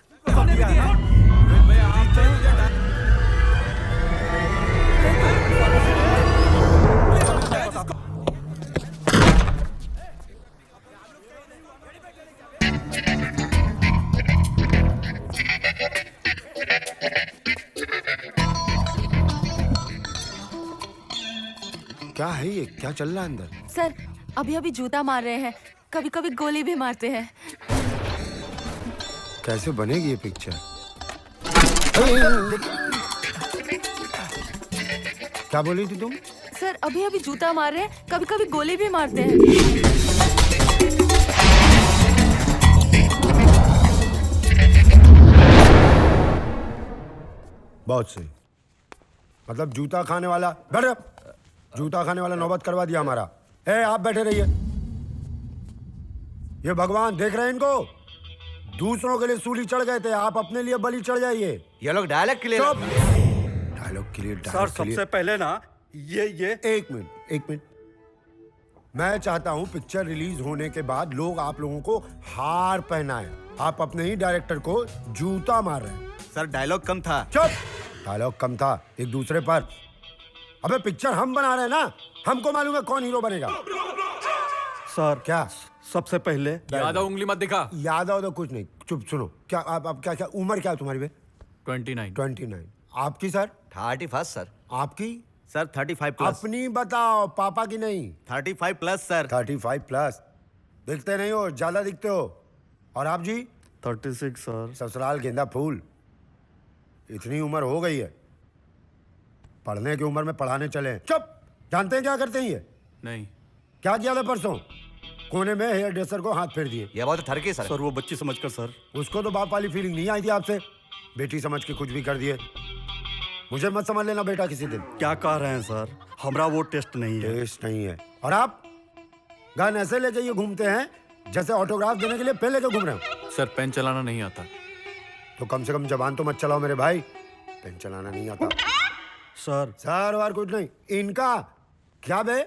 क्या है ये, क्या चल रहा है अंदर? सर, अभी अभी जूता मार रहे हैं, कभी कभी गोली भी मारते हैं। कैसे बनेगी ये पिक्चर? क्या बोली थी तुम? सर, अभी अभी जूता मार रहे हैं, कभी कभी गोली भी मारते हैं। बहुत सही। मतलब जूता खाने वाला, बैठ। जूता खाने वाला नौबत करवा दिया हमारा। आप बैठे रहिए। ये भगवान देख रहे हैं इनको, दूसरों के लिए सूली चढ़ गए थे, आप अपने लिए बलि चढ़ जाइए। ये लोग dialogue clear. Dialogue clear. Sir, सबसे पहले ना ये एक मिनट। मैं चाहता हूं पिक्चर रिलीज होने के बाद लोग आप लोगों को हार पहनाएं। आप अपने ही डायरेक्टर को जूता मार रहे हैं। सर, डायलॉग कम था। चुप। डायलॉग कम था एक दूसरे पर। अबे पिक्चर हम बना रहे हैं ना, हमको मालूम है कौन हीरो बनेगा। सर, क्या सबसे पहले यादव उंगली मत दिखा। यादव तो कुछ नहीं, चुप सुनो। क्या आप क्या उम्र क्या है तुम्हारी बे? 29। आपकी सर? 31 सर। आपकी? Sir 35 plus. अपनी बताओ, पापा की नहीं। 35 प्लस सर। 35 प्लस। दिखते नहीं हो, ज्यादा दिखते हो। और आप जी? 36 सर। ससुराल गेंदा फूल, इतनी उम्र हो गई है, पढ़ने की उम्र में पढ़ाने चले। चुप। जानते हैं क्या करते हैं ये? नहीं। क्या किया था परसों? कोने में हेयर ड्रेसर को हाथ फेर दिए। ये बहुत ठरके सर। सर, वो बच्ची समझकर सर। उसको तो बाप वाली फीलिंग नहीं आई थी आपसे, बेटी समझ के कुछ भी कर दिए। मुझे मत समझ लेना बेटा किसी दिन। क्या कह रहे हैं सर? हमारा वो टेस्ट नहीं है। टेस्ट नहीं है। और आप गन ऐसे लेके ये घूमते हैं जैसे ऑटोग्राफ देने के लिए पेन लेके घूम रहे हो। सर, पेन चलाना नहीं आता। तो कम से कम जबान तो मत चलाओ मेरे भाई। पेन चलाना नहीं आता सर और कुछ नहीं। इनका क्या बे?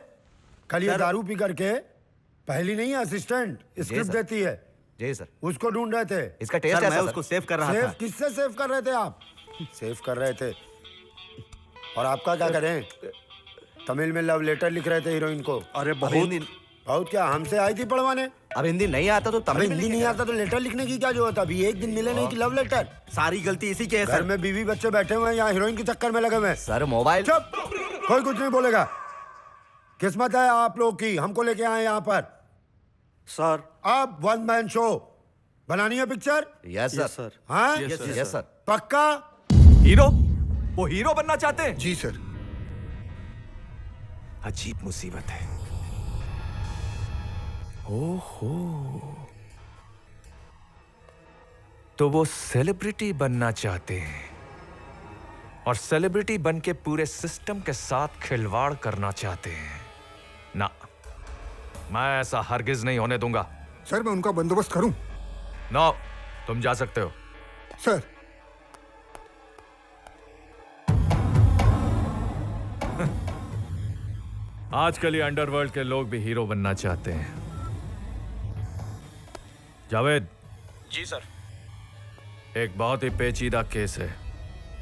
कल ये दारू पी करके पहली नहीं असिस्टेंट स्क्रिप्ट देती है। जी सर। उसको ढूंढ रहे थे। इसका टेस्ट है सर। मैं उसको सेव कर रहा था। किससे सेव कर रहे थे आप? सेव कर रहे थे। और आपका क्या करें? तमिल में लव लेटर लिख रहे थे हीरोइन को। अरे बहुत क्या, हमसे आई थी पढ़वाने। अब हिंदी नहीं आता तो तमिल में हिंदी नहीं आता तो लेटर लिखने की क्या जरूरत? अभी एक दिन मिले नहीं कि लव लेटर। सारी गलती इसी की है घर सर। में बीवी बच्चे बैठे हुए हैं, यहाँ हीरोइन के चक्कर में लगे हुए हैं। Sir, mobile. चुप। कोई कुछ नहीं बोलेगा। किस्मत है आप लोग की, हमको लेके आए यहाँ पर। सर, अब 1 मैन शो बनानी है पिक्चर? Yes sir. हाँ यस सर। पक्का? हीरो? वो हीरो बनना चाहते हैं? जी सर। अजीब मुसीबत है। ओहो, तो वो सेलिब्रिटी बनना चाहते हैं और सेलिब्रिटी बन के पूरे सिस्टम के साथ खिलवाड़ करना चाहते हैं ना। मैं ऐसा हरगिज नहीं होने दूंगा। सर, मैं उनका बंदोबस्त करूं? नो, तुम जा सकते हो। सर। आजकल ये अंडरवर्ल्ड के लोग भी हीरो बनना चाहते हैं। जावेद। जी सर। एक बहुत ही पेचीदा केस है।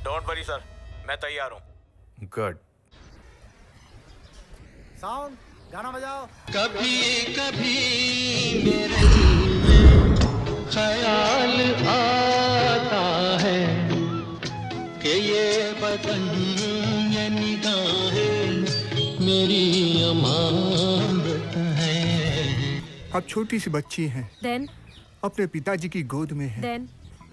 डोंट वरी सर, मैं तैयार हूँ। गुड। साउंड, गाना बजाओ। कभी कभी मेरे दिल में ख्याल आता है कि ये बदन ये निगाहें मेरी अमानत है। आप छोटी सी बच्ची हैं। Then? अपने पिताजी की गोद में हैं। Then?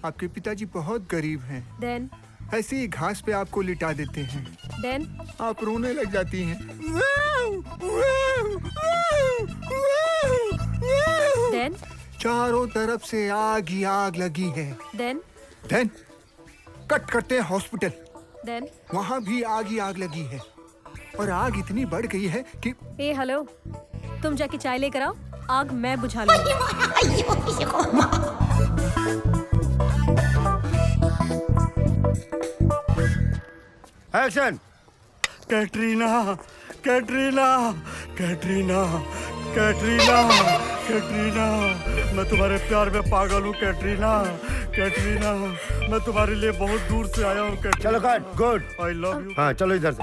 आपके पिताजी बहुत गरीब हैं। Then? ऐसे ही घास पे आपको लिटा देते हैं। Then? आप रोने लग जाती हैं। Then? चारों तरफ से आग ही आग लगी है। Then? Then? कट करते हैं हॉस्पिटल। Then? वहाँ भी आग ही आग लगी है और आग इतनी बढ़ गई है कि ए हेलो, तुम जाके चाय लेकर आओ, आग मैं बुझा लूंगी। Action. Katrina, Katrina, Katrina, Katrina, Katrina, मैं तुम्हारे प्यार में पागल हूँ कैटरीना, कैटरीना, मैं तुम्हारे लिए बहुत दूर से आया हूँ कैटरीना। चलो cut, good. I love you. हाँ चलो इधर से।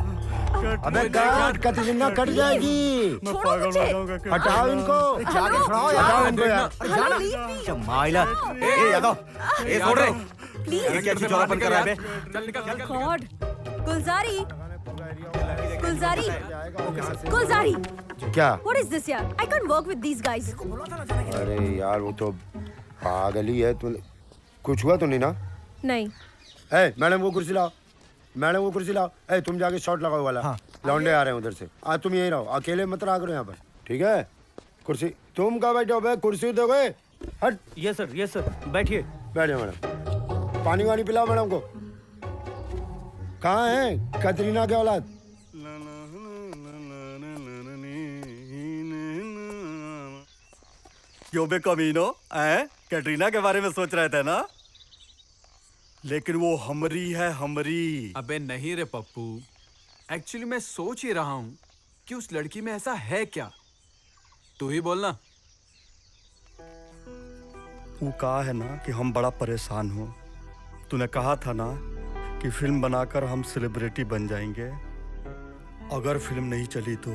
अबे कट, कैटरीना कट जाएगी। मैं पागल हो जाऊंगा। हटाओ इनको। जाके छुड़ाओ यार। हटाओ इनको यार। माइला, ए यादव, ए छोड़ रे। ये क्या चीज चौरापन कर रहा है बे? गॉड, गुलजारी, गुलजारी, गुलजारी। क्या? What is this यार? I can't work with these guys. अरे यार वो तो पागल ही है। तू कुछ हुआ तो नहीं ना? नहीं। ए मैडम वो कुर्सी लाओ, मैडम वो कुर्सी लाओ। ए तुम जाके शॉट लगाओ वाला। हाँ। लौंडे आ रहे हैं उधर से। आज तुम यहीं रहो, अकेले मत रहा करो यहाँ पर, ठीक है? कुर्सी तुम कहाँ बैठे हो बे? कुर्सी दोगे? हट। यस सर, बैठिए। बैठ जाओ मैडम। पानी वानी पिलाओ मैडम को। कहाँ है कैटरीना के औलाद? क्यों बे कमीनो, कैटरीना के बारे में सोच रहे थे ना? लेकिन वो हमरी है, हमरी। अबे नहीं रे पप्पू, एक्चुअली मैं सोच ही रहा हूँ कि उस लड़की में ऐसा है क्या। तू ही बोलना। वो कहा है ना कि हम बड़ा परेशान हो। तूने कहा था ना कि फिल्म बनाकर हम सेलिब्रिटी बन जाएंगे। अगर फिल्म नहीं चली तो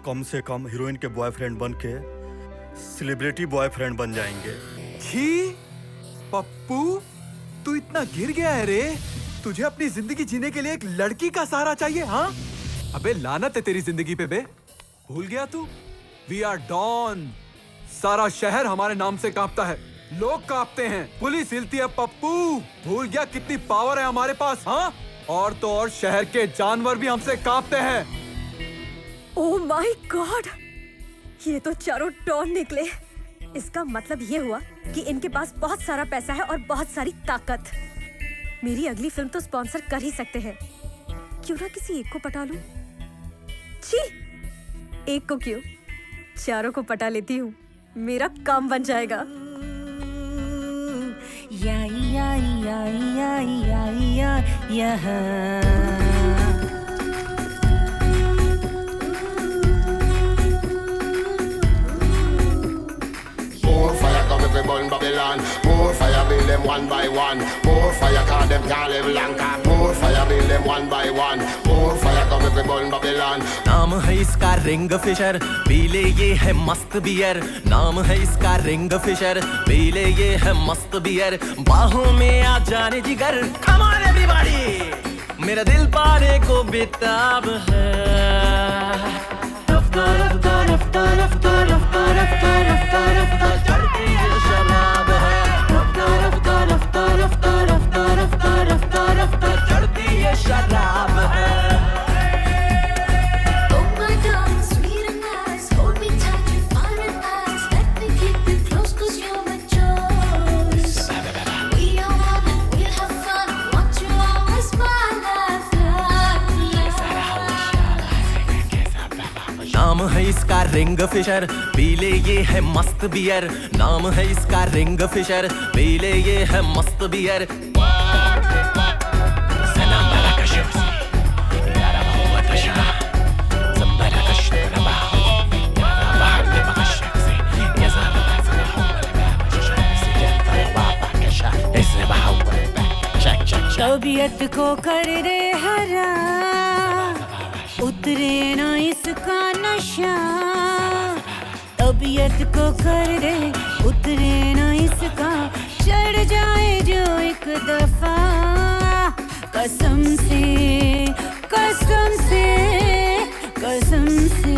कम से कम हीरोइन के बॉयफ्रेंड बन के सेलिब्रिटी बॉयफ्रेंड बन जाएंगे। छी पप्पू, तू इतना गिर गया है रे। तुझे अपनी जिंदगी जीने के लिए एक लड़की का सहारा चाहिए, हाँ? अबे लानत है तेरी जिंदगी पे बे। भूल गया तू? We are don. सारा शहर हमारे नाम से कांपता है, लोग कांपते हैं, पुलिस हिलती है पप्पू। भूल गया कितनी पावर है हमारे पास, हाँ? और तो और शहर के जानवर भी हमसे कांपते हैं। ओह माय गॉड, ये तो चारों डॉन निकले। इसका मतलब ये हुआ कि इनके पास बहुत सारा पैसा है और बहुत सारी ताकत। मेरी अगली फिल्म तो स्पॉन्सर कर ही सकते हैं। क्यों ना किसी एक को पटा लूं? छी, एक को क्यों, चारों को पटा लेती हूँ, मेरा काम बन जाएगा। या या या या या या या। More fire come if we burn Babylon. More fire build them one by one. More fire cause them can't live long. More fire build them one by one. More fire come if we burn Babylon. नाम है इसका ring Fisher, पीले ये है मस्त beer. नाम है इसका रिंग फिशर, पीले ये है मस्त बियर। बाहों में आ जाने जिगर, come on everybody। मेरा दिल पाने को बेताब है। रफ्तार रफ्तार रफ्तार रफ्तार रफ्तार रफ्तार रफ्तार रफ्तार चढ़ती ये शराब है। रफ्तार रफ्तार रफ्तार रफ्तार रफ्तार रफ्तार रफ्तार रफ्तार चढ़ती ये शराब है। नाम है इसका रिंग फिशर, पीले ये है मस्त बियर। नाम है इसका रिंग फिशर, पीले ये है मस्त बियर। तबीयत को कर दे हरा, उतरे ना इसका नशा। तबीयत को कर दे उतरे ना इसका, चढ़ जाए जो एक दफा। कसम से कसम से कसम से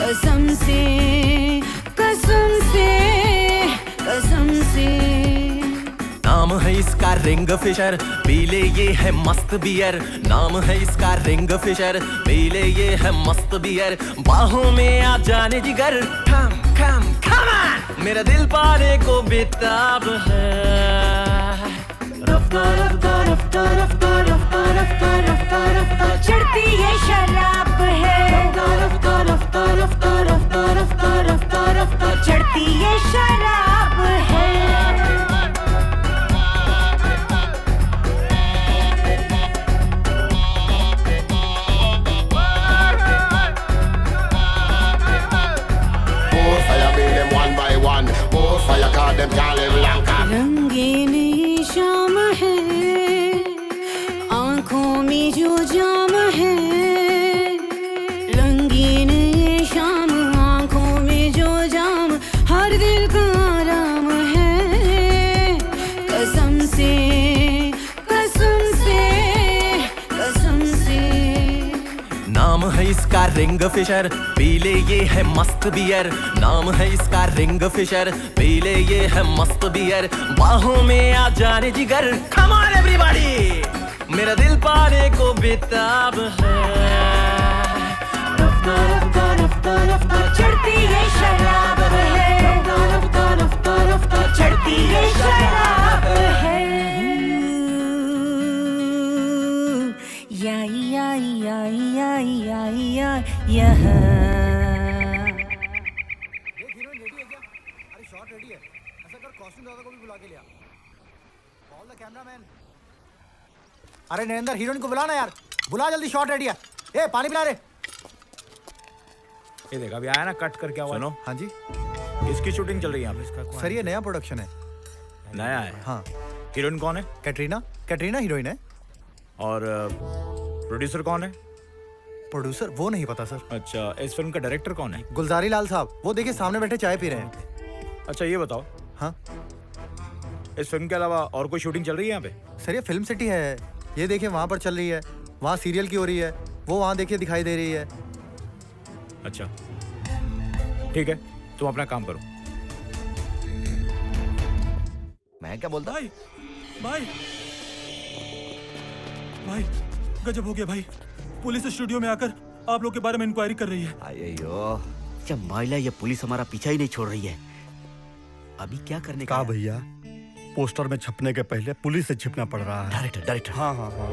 कसम से कसम से कसम से। नाम है इसका रिंग फिशर, पी ले ये है मस्त बियर। नाम है इसका रिंग फिशर, पी ले ये है मस्त बियर। बाहों में आ जाने जिगर, कम कम कम ऑन। मेरा दिल पाने को बेताब है। रफ्ता रफ्ता रफ्ता रफ्ता रफ्ता रफ्ता रफ्ता रफ्ता चढ़ती है शराब है। रफ्ता रफ्ता रफ्ता रफ्ता रफ्ता रफ्ता रफ्ता रफ्ता चढ़ती है शराब है। रंगीन ये शाम है, आंखों में जो जाम है। रंगीन ये शाम, आंखों में जो जाम, हर दिल का आराम है। कसम से कसम से कसम से। नाम है इसका रिंग फिशर, पी ले ये है मस्त बियर। नाम है इसका रिंग फिशर, पी ले ये है मस्त बियर। बाहों में आ जाने जिगर, कम ऑन एवरीबॉडी। मेरा दिल पाने को बेताब है। रफ्ता रफ्ता रफ्ता रफ्ता चढ़ती है शराब है। रफ्ता रफ्ता रफ्ता रफ्ता चढ़ती है शराब है। या या या या या या यहाँ। अरे नरेंद्र, हीरोइन को बुला ना यार, बुला जल्दी, शॉट रेडी है। ए पानी पिला रे। ये देखा अभी आया ना कट करके आवाज। सुनो। हाँ जी। किसकी शूटिंग चल रही है यहाँ पे? सर ये नया प्रोडक्शन है। नया है? हाँ। हीरोइन कौन है? कैटरीना। कैटरीना हीरोइन है। और प्रोड्यूसर कौन है? प्रोड्यूसर वो नहीं पता सर। अच्छा, इस फिल्म का डायरेक्टर कौन है? गुलजारी लाल साहब, वो देखिए सामने बैठे चाय पी रहे हैं। अच्छा ये बताओ। हाँ। इस फिल्म के अलावा और कोई शूटिंग चल रही है यहाँ पे? सर ये फिल्म सिटी है, ये देखिए वहाँ पर चल रही है, वहाँ सीरियल की हो रही है, वो वहाँ देखिए दिखाई दे रही है। अच्छा ठीक है, तुम अपना काम करो। मैं क्या बोलता? भाई भाई भाई गजब हो गया भाई। पुलिस स्टूडियो में आकर आप लोग के बारे में इंक्वायरी कर रही है। अयो क्या माइला, ये पुलिस हमारा पीछा ही नहीं छोड़ रही है। अभी क्या करने का? भैया, पोस्टर में छपने के पहले पुलिस से छिपना पड़ रहा है। Director director. हाँ हाँ हाँ।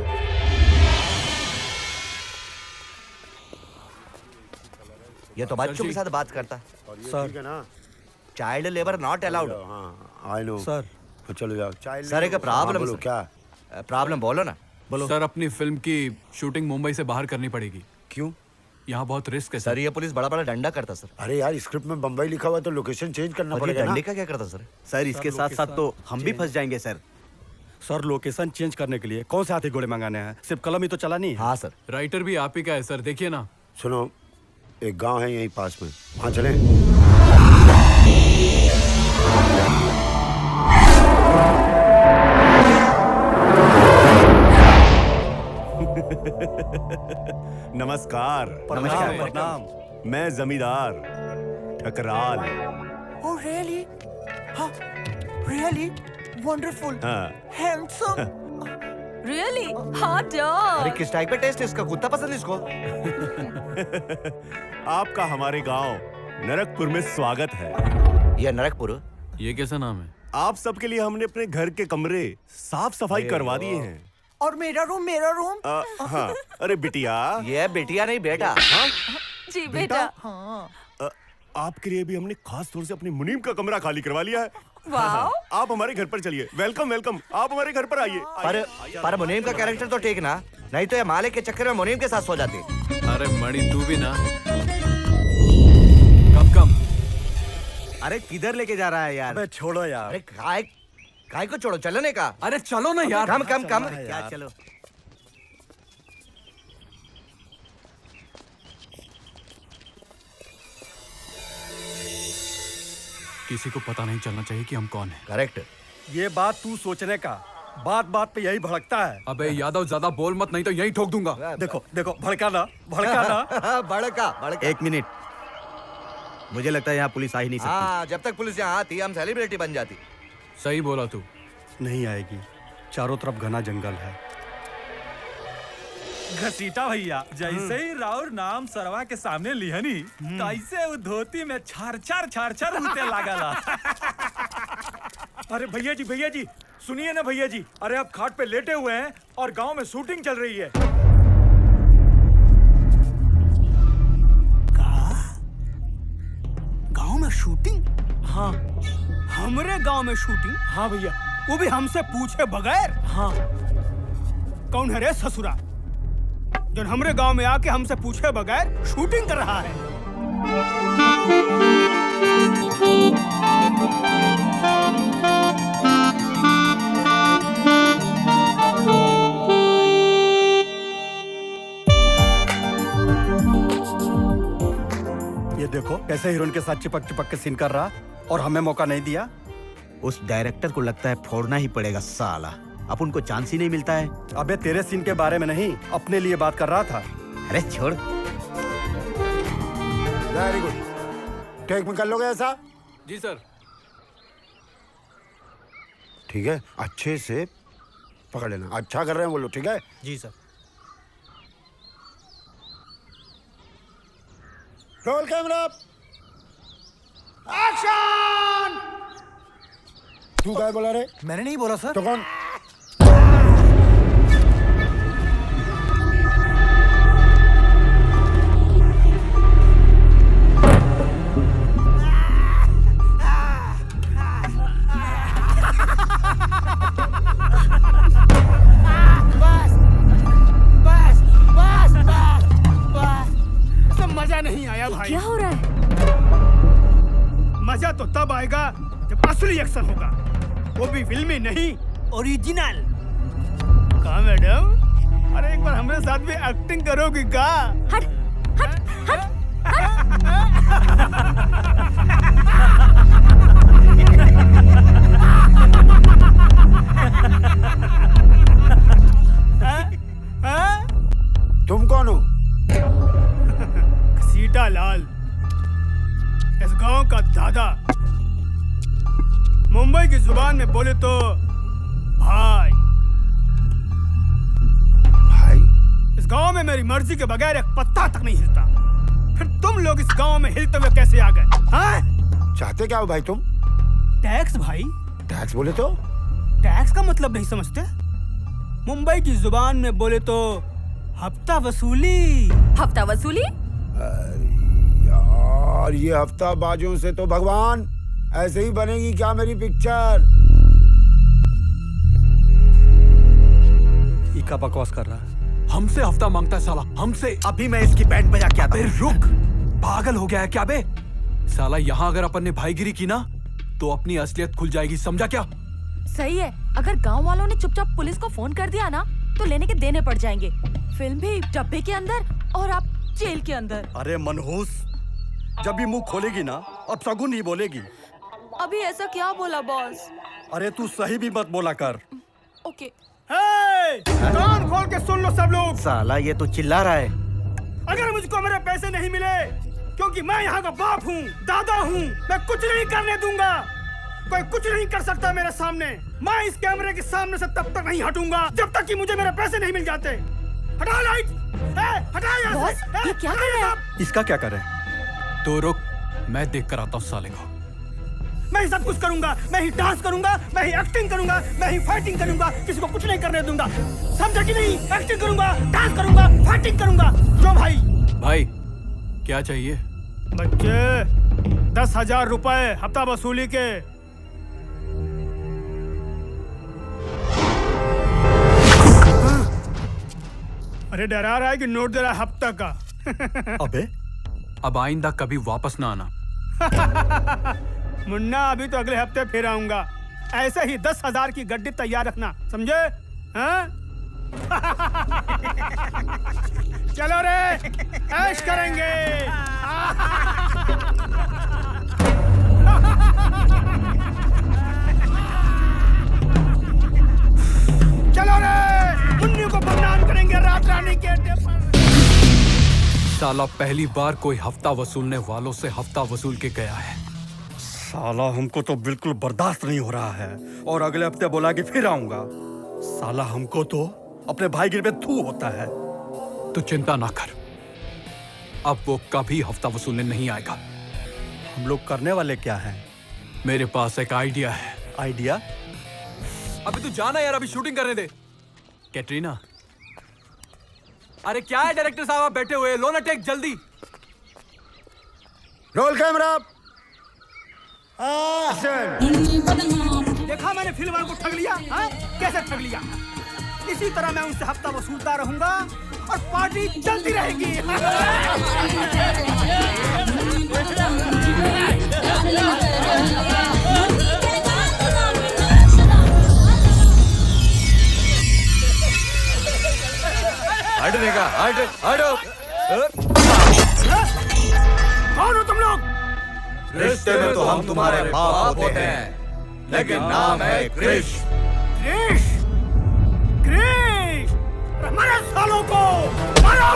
ये तो बच्चों के साथ बात करता है। Sir child labour not allowed. I know sir. चलो जाओ। सर एक प्रॉब्लम। बोलो क्या प्रॉब्लम बोलो ना। बोलो सर, अपनी फिल्म की शूटिंग मुंबई से बाहर करनी पड़ेगी। क्यों? यहाँ बहुत रिस्क है सर। ये पुलिस बड़ा बड़ा डंडा करता सर। अरे यार स्क्रिप्ट में बम्बई लिखा हुआ है तो लोकेशन चेंज करना पड़ेगा ना। डंडे का क्या करता सर? सर इसके साथ साथ तो हम भी फंस जाएंगे सर। सर लोकेशन चेंज करने के लिए कौन से हाथी घोड़े मंगाने हैं? सिर्फ कलम ही तो चला नहीं है। हाँ सर। राइटर भी आप ही का है सर, देखिए ना। सुनो, एक गांव है यहीं पास में, वहाँ चलें? नमस्कार। नमस्कार। प्रणाम। मैं जमींदार ठकराल। Oh really? हाँ, really? Wonderful. हाँ। Handsome. Really? Hot dog. अरे किस टाइप का टेस्ट है इसका? कुत्ता पसंद है इसको? आपका हमारे गांव नरकपुर में स्वागत है। ये नरकपुर? ये कैसा नाम है? आप सबके लिए हमने अपने घर के कमरे साफ सफाई करवा दिए हैं। और मेरा रूम हाँ। अरे बिटिया। ये बिटिया नहीं बेटा। हाँ? जी बेटा। हाँ। आपके लिए भी हमने खास तौर से अपनी मुनीम का कमरा खाली करवा लिया है। वाह। आप हमारे घर पर चलिए। वेलकम वेलकम, आप हमारे घर पर आइए। पर मुनीम का कैरेक्टर तो ठीक ना, नहीं तो ये मालिक के चक्कर में मुनीम के साथ सो जाती। अरे मणि तू भी ना। कम कम। अरे किधर लेके जा रहा है यार? अबे छोड़ो यार। अरे काय को छोड़ो, चलने का। अरे चलो ना यार। कम कम कम। क्या चलो? किसी को पता नहीं चलना चाहिए कि हम कौन हैं। करेक्ट। ये बात तू सोचने का, बात बात पे यही भड़कता है। अबे यादव ज्यादा बोल मत, नहीं तो यही ठोक दूंगा। देखो देखो, भड़का ना भड़का। एक मिनट, मुझे लगता है यहाँ पुलिस आ ही नहीं सकती। हाँ, जब तक पुलिस यहाँ आती हम सेलिब्रिटी बन जाती। सही बोला तू। नहीं आएगी, चारों तरफ घना जंगल है। घसीटा भैया, जैसे ही राउर नाम सरवा के सामने लिहनी, तैसे वो धोती में छार छार उते लागला। अरे भैया जी सुनिए ना भैया जी। अरे आप खाट पे लेटे हुए हैं और गांव में शूटिंग चल रही है। गांव में शूटिंग? हाँ। हमरे गांव में शूटिंग? हाँ भैया। वो भी हमसे पूछे बगैर? हाँ। कौन है रे ससुरा जो हमरे गांव में आके हमसे पूछे बगैर शूटिंग कर रहा है? ये देखो कैसे हीरोइन के साथ चिपक चिपक के सीन कर रहा, और हमें मौका नहीं दिया। उस डायरेक्टर को लगता है फोड़ना ही पड़ेगा साला, अब उनको चांस ही नहीं मिलता है। अबे तेरे सीन के बारे में नहीं, अपने लिए बात कर रहा था। अरे छोड़। वेरी गुड, टेक में कर लोगे ऐसा? जी सर। ठीक है, अच्छे से पकड़ लेना। अच्छा कर रहे हैं वो लोग, ठीक है? जी सर। Roll camera, action! तू क्या बोला रे? मैंने नहीं बोला सर। तो कौन? मजा नहीं आया भाई। क्या हो रहा है? मजा तो तब आएगा जब असली एक्शन होगा, वो भी फिल्मी नहीं, ओरिजिनल। कहा मैडम? अरे एक बार हमारे साथ भी एक्टिंग करोगी का? हट हट हट तुम कौन हो? सीता लाल, इस गांव का दादा। मुंबई की जुबान में बोले तो भाई। भाई? इस गांव में मेरी मर्जी के बगैर एक पत्ता तक नहीं हिलता, फिर तुम लोग इस गांव में हिलते हुए कैसे आ गए? हाँ? चाहते क्या हो भाई तुम? टैक्स भाई। टैक्स बोले तो? टैक्स का मतलब नहीं समझते? मुंबई की जुबान में बोले तो हफ्ता वसूली। हफ्ता वसूली? यार ये हफ्ता बाजों से तो भगवान, ऐसे ही बनेगी क्या मेरी पिक्चर? इका बकवास कर रहा है। हमसे हफ्ता मांगता है साला, हमसे। अभी मैं इसकी बैंड बजा के आता हूं। रुक, पागल हो गया है क्या बे? साला यहाँ अगर अपन ने भाईगिरी की ना तो अपनी असलियत खुल जाएगी, समझा क्या? सही है, अगर गांव वालों ने चुपचाप पुलिस को फोन कर दिया ना तो लेने के देने पड़ जाएंगे। फिल्म भी डब्बे के अंदर और आप जेल के अंदर। अरे मनहूस, जब भी मुंह खोलेगी ना अब सगुन ही बोलेगी। अभी ऐसा क्या बोला बॉस? अरे तू सही भी मत बोला कर। ओके। कान खोल के सुन लो सब लोग। साला ये तो चिल्ला रहा है। अगर मुझको मेरे पैसे नहीं मिले, क्योंकि मैं यहाँ का बाप हूँ, दादा हूँ, मैं कुछ नहीं करने दूंगा। कोई कुछ नहीं कर सकता मेरे सामने। मैं इस कैमरे के सामने से तब तक नहीं हटूंगा जब तक कि मुझे मेरे पैसे नहीं मिल जाते। हटा लाइट, हटा यहाँ से। ये क्या कर रहा है? इसका क्या करे? तो रुक, मैं देख कर आता हूँ साले को। मैं ही सब कुछ करूंगा, मैं ही डांस करूंगा, मैं ही एक्टिंग करूंगा, मैं ही फाइटिंग करूंगा, किसी को कुछ नहीं करने दूंगा। समझा कि नहीं? एक्टिंग करूंगा, डांस करूंगा, फाइटिंग करूंगा। जो भाई। भाई क्या चाहिए? बच्चे 10,000 रुपए हफ्ता वसूली के। अरे डरा रहा है कि नोट दे रहा है हफ्ता का। अबे अब आइंदा कभी वापस ना आना। मुन्ना अभी तो अगले हफ्ते फिर आऊंगा। ऐसे ही 10,000 की गड्डी तैयार रखना, समझे? हाँ? चलो रे, ऐश करेंगे। चलो रे, मुन्नी को बदनाम करेंगे रात रानी के अड्डे पर। साला पहली बार कोई हफ्ता वसूलने वालों से हफ्ता वसूल के गया है। साला हमको तो बिल्कुल बर्दाश्त नहीं हो रहा है और अगले हफ्ते बोला कि फिर आऊंगा। साला हमको तो अपने भाई गिर पे थू होता है। तो चिंता ना कर, अब वो कभी हफ्ता वसूलने नहीं आएगा। हम लोग करने वाले क्या हैं? मेरे पास एक आइडिया है। आइडिया? अभी तू जाना यार, अभी शूटिंग करने दे। कैटरीना, अरे क्या है डायरेक्टर साहब, आप बैठे हुए, लो ना टेक जल्दी। Roll camera. देखा मैंने फिल्म वालों को ठग लिया। हाँ? कैसे ठग लिया? इसी तरह मैं उनसे हफ्ता वसूलता रहूंगा और पार्टी चलती रहेगी। हटने का, हटो। कौन हो तुम लोग? रिश्ते में तो हम तुम्हारे बाप होते हैं, लेकिन नाम है क्रिश। क्रिश? क्रिश? हमारे सालों को मारो!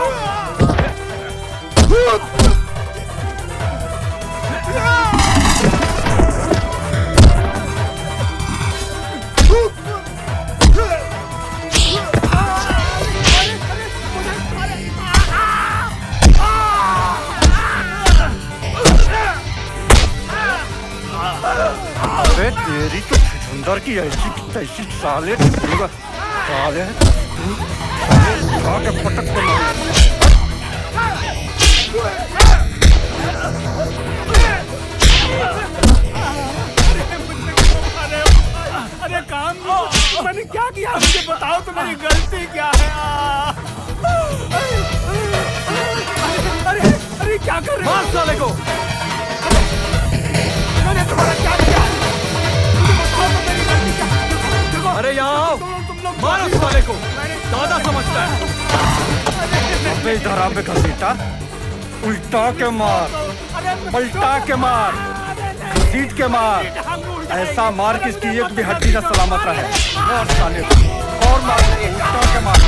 अबे तेरी तो छुछुंदर की ऐसी तैसी साले साले आके पटक के मार। अरे काम मैंने क्या किया, मुझे बताओ तो मेरी गलती क्या है? अरे क्या कर रहे हो? मार साले को। मैंने तुम्हारा क्या किया? मुझे बताओ तो मेरी गलती क्या है? अरे यहाँ आओ, मारो साले को, दादा समझता है। अबे इधर आ बे घसीटा, उल्टा के मार, पलटा के मार, घसीट के मार, ऐसा मार कि इसकी एक भी हड्डी न सलामत रहे। मार साले को, और मार, उल्टा के मार।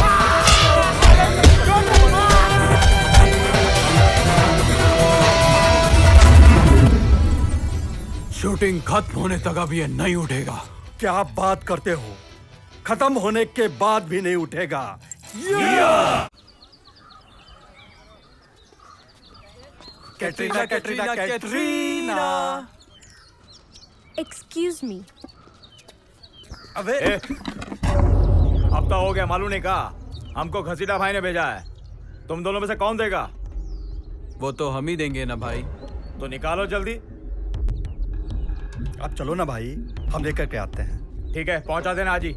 शूटिंग खत्म होने तक अब ये नहीं उठेगा। क्या बात करते हो? खत्म होने के बाद भी नहीं उठेगा। Katrina, Katrina, Katrina. Excuse me. अबे अब तो हो गया, मालूम नहीं कहा, हमको घसीटा भाई ने भेजा है। तुम दोनों में से कौन देगा? वो तो हम ही देंगे ना भाई। तो निकालो जल्दी। अब चलो ना भाई, हम लेकर के आते हैं। ठीक है, पहुंचा देना आज ही।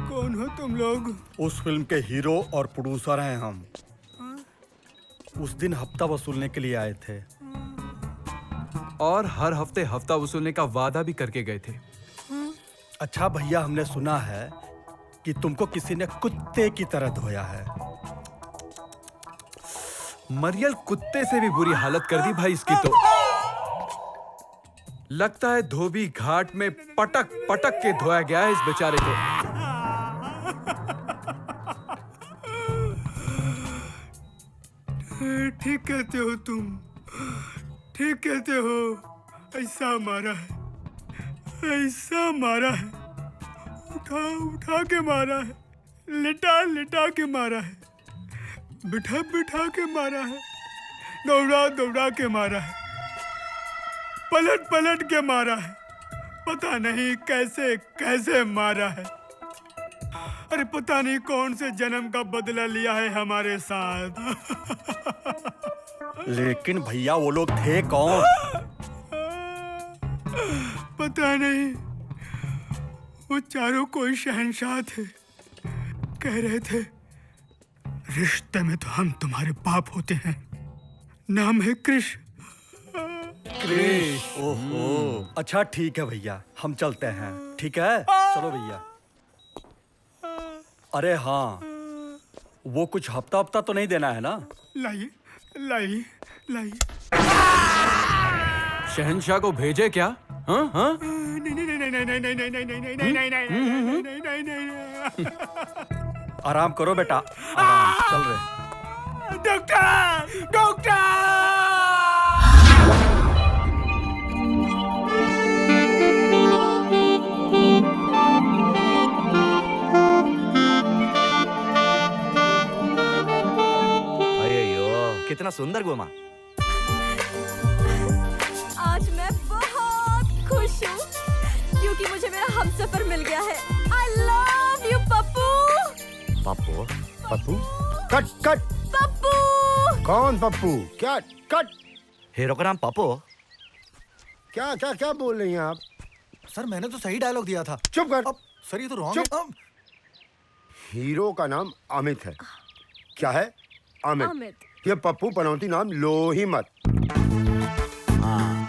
कौन हो तुम लोग? उस फिल्म के हीरो और प्रोड्यूसर हैं हम। उस दिन हफ्ता वसूलने के लिए आए थे और हर हफ्ते हफ्ता वसूलने का वादा भी करके गए थे। अच्छा भैया, हमने सुना है कि तुमको किसी ने कुत्ते की तरह धोया है। मरियल कुत्ते से भी बुरी हालत कर दी भाई इसकी तो। लगता है धोबी घाट में पटक पटक के धोया गया है इस बेचारे को। ठीक कहते हो तुम, ठीक कहते हो। ऐसा मारा है, ऐसा मारा है, उठा उठा के मारा है, लिटा लिटा के मारा है, बिठा बिठा के मारा है, दौड़ा दौड़ा के मारा है, पलट पलट के मारा है, पता नहीं कैसे कैसे मारा है। अरे पता नहीं कौन से जन्म का बदला लिया है हमारे साथ। लेकिन भैया वो लोग थे कौन? पता नहीं, वो चारों कोई शहंशाह थे। कह रहे थे रिश्ते में तो हम तुम्हारे बाप होते हैं। नाम है कृष। क्रिश। ओहो, अच्छा ठीक है भैया, हम चलते हैं। ठीक है, चलो भैया। अरे हाँ, वो कुछ हफ्ता हफ्ता तो नहीं देना है ना? लाइए लाइए लाइए। शहंशाह को भेजे क्या? हाँ हाँ। नहीं नहीं नहीं नहीं नहीं नहीं नहीं नहीं नहीं नहीं नहीं नहीं नहीं नहीं नहीं। आराम करो बेटा, आराम। चल रहे। Doctor doctor. कितना सुंदर घूमा। आज मैं बहुत खुश हूँ क्योंकि मुझे मेरा हमसफर मिल गया है। I love you Pappu. Pappu? Pappu? Cut cut. Pappu. कौन पप्पू? क्या कट? हीरो का नाम पप्पू? क्या क्या क्या बोल रही हैं आप? सर मैंने तो सही डायलॉग दिया था। चुप कर। सर ये तो रॉन्ग है। हीरो का नाम अमित है। क्या है? अमित। अमित। ये पप्पू पनौती नाम लो ही मत। हाँ,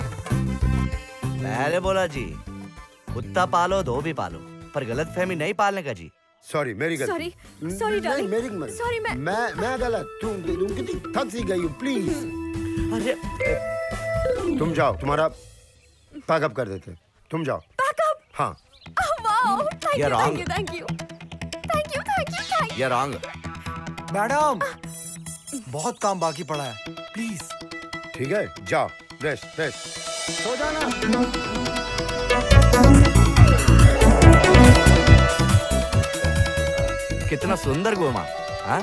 पहले बोला जी, कुत्ता पालो धोबी पालो, पर गलत फहमी नहीं पालने का जी। सॉरी, मेरी गलती। Sorry darling. मेरी सॉरी मैं गलत। तुम कितनी थक सी गई हो, प्लीज। अरे तुम जाओ, तुम्हारा पैकअप कर देते। तुम जाओ। पैकअप? हाँ। Wow, thank You're you wrong. Thank you thank you thank you. ये रॉन्ग। मैडम बहुत काम बाकी पड़ा है, प्लीज। ठीक है, जाओ, रेस्ट रेस्ट। सो जाना। कितना सुंदर घूमा। हाँ?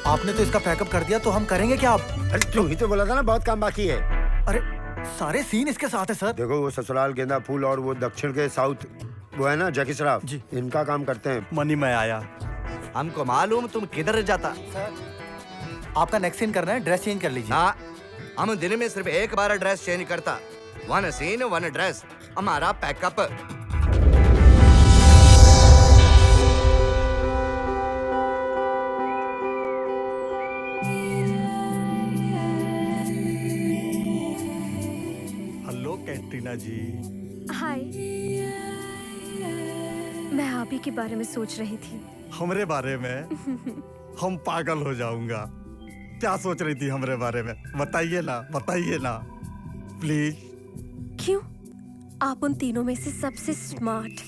आपने तो इसका पैकअप कर दिया, तो हम करेंगे क्या अब? अरे तू ही तो बोला था ना बहुत काम बाकी है। अरे सारे सीन इसके साथ है सर। देखो वो ससुराल गेंदा फूल और वो दक्षिण के साउथ वो है ना जैकी श्रॉफ जी, इनका काम करते हैं। मनी में आया। हमको मालूम तुम किधर जाता। आपका नेक्स्ट सीन करना है, ड्रेस चेंज कर लीजिए। ना, हम दिन में सिर्फ एक बार ड्रेस चेंज करता। वन सीन वन ड्रेस, हमारा पैकअप। हेलो कैटरीना जी। हाय। मैं आप ही के बारे में सोच रही थी। हमरे बारे में? हम पागल हो जाऊंगा। क्या सोच रही थी हमरे बारे में? बताइए ना, बताइए ना प्लीज। क्यों? आप उन तीनों में से सबसे स्मार्ट,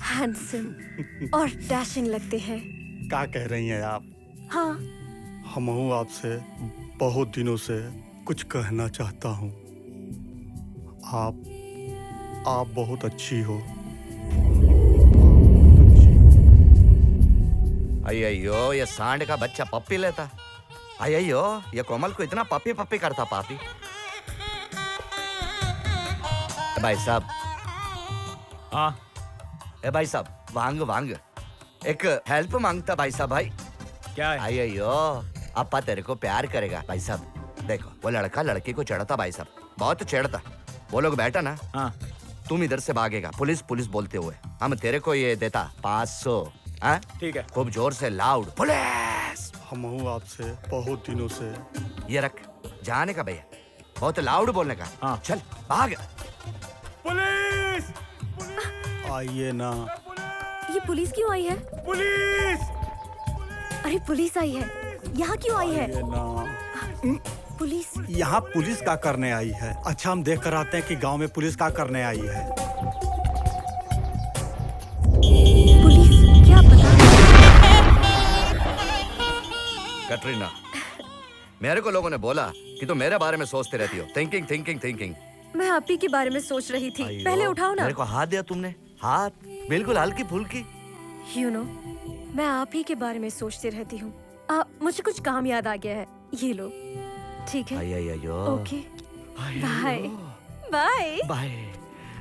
हैंडसम और डैशिंग लगते हैं। क्या कह रही हैं आप? हाँ। हम आपसे बहुत दिनों से कुछ कहना चाहता हूँ। आप बहुत अच्छी हो। अयो, ये सांड का बच्चा पप्पी लेता। अयो, ये कोमल को इतना पप्पी पप्पी करता पापी। भाई साहब। हाँ। ए भाई साहब, वांग वांग, एक हेल्प मांगता भाई साहब। भाई क्या है? अयो, अपा तेरे को प्यार करेगा भाई साहब। देखो वो लड़का लड़की को चढ़ता भाई साहब, बहुत चढ़ता। वो लोग बैठा ना, हाँ। तुम इधर से भागेगा पुलिस पुलिस बोलते हुए। हम तेरे को ये देता 500। हाँ? ठीक है। खूब जोर से लाउड पुलिस। हम आपसे बहुत दिनों से। ये रख, जाने का भैया, बहुत लाउड बोलने का। हाँ। चल भाग। पुलिस! आइए ना। ये पुलिस क्यों आई है? पुलिस! अरे पुलिस आई है, यहाँ क्यों आई है? आइए ना। पुलिस? यहाँ पुलिस का करने आई है। अच्छा, हम देख कर आते हैं कि गांव में पुलिस का करने आई है। पुलिस? क्या पता? कटरीना, मेरे को लोगों ने बोला कि तुम मेरे बारे में सोचते रहती हो। Thinking thinking thinking. मैं आप ही के बारे में सोच रही थी। पहले उठाओ ना। मेरे को हाथ दिया तुमने, हाथ बिल्कुल हल्की फुल्की। You know, मैं आप ही के बारे में सोचती रहती हूँ। मुझे कुछ काम याद आ गया है, ये लो। ठीक है? अयो। Okay. Bye bye bye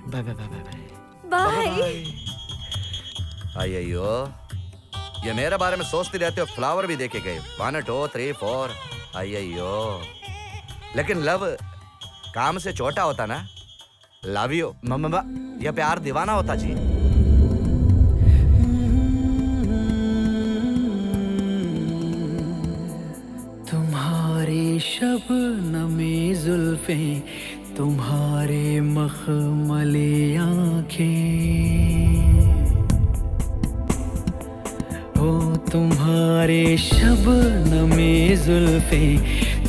bye bye bye bye. Bye. अयो, ये मेरे बारे में सोचती रहते हो, फ्लावर भी देके गए 1 2 3 4। अयो, लेकिन लव काम से छोटा होता ना। लव यू मम्मा, ये प्यार दीवाना होता जी। तुम्हारे शबनमे जुल्फे, तुम्हारे मखमली आँखें, हो तुम्हारे शबनमे जुल्फे,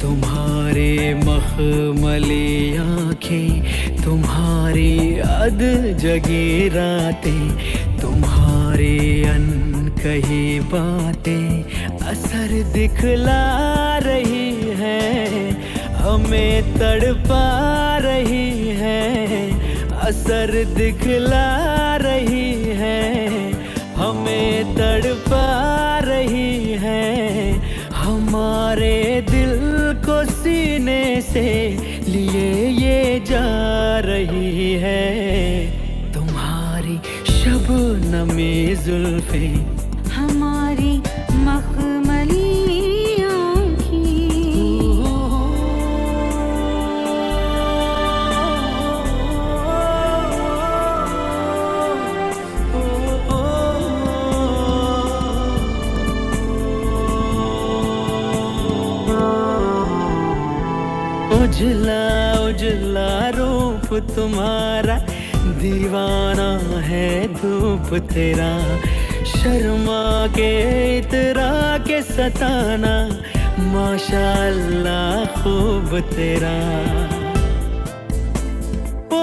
तुम्हारे मखमली आँखें, तुम्हारी अध जगी रातें, तुम्हारे अनकही बातें असर दिखला रही है, हमें तड़पा रही है, असर दिखला रही है, हमें तड़पा रही है, हमारे दिल को सीने से लिए ये जा रही है, तुम्हारी शबनमे जुल्फे, हमारी मखमली उजला उजला रूप तुम्हारा, दीवाना है धूप तेरा, शर्मा के इतरा के सताना, माशाअल्लाह खूब तेरा। ओ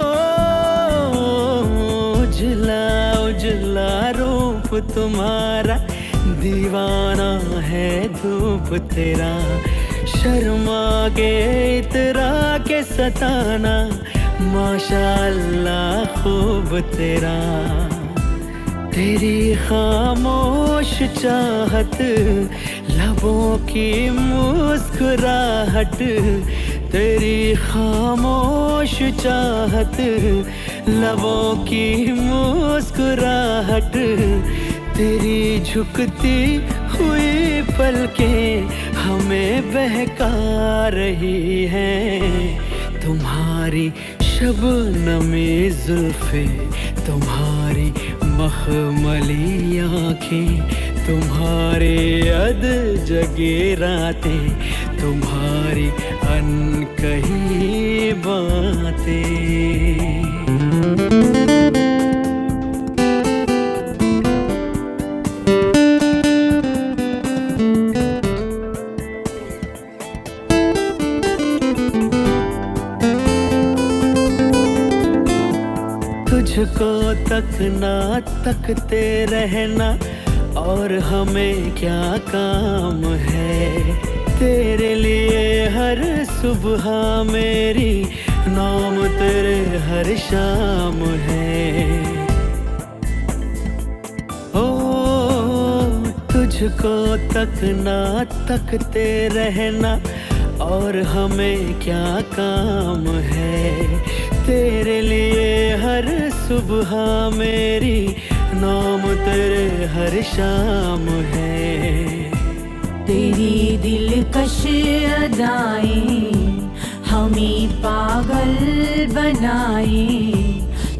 उजला उजला रूप तुम्हारा, दीवाना है धूप तेरा, शर्मा के इतरा के सताना, माशाअल्लाह खूब तेरा। तेरी खामोश चाहत, लबों की मुस्कुराहट, तेरी खामोश चाहत, लबों की मुस्कुराहट, तेरी झुकती हुई पलकें हमें बहका रही हैं, तुम्हारी शबनमे जुल्फे, तुम्हारी मखमली आँखें, तुम्हारे अध जगे रातें, तुम्हारी अनकही बातें। तुझको तकना तकते रहना, और हमें क्या काम है, तेरे लिए हर सुबह मेरी, नाम तेरे हर शाम है। ओ तुझको तकना तकते रहना, और हमें क्या काम है, तेरे लिए हर सुबह मेरी, नाम तेरे हर शाम है। तेरी दिलकश अदाएं हमें पागल बनाए,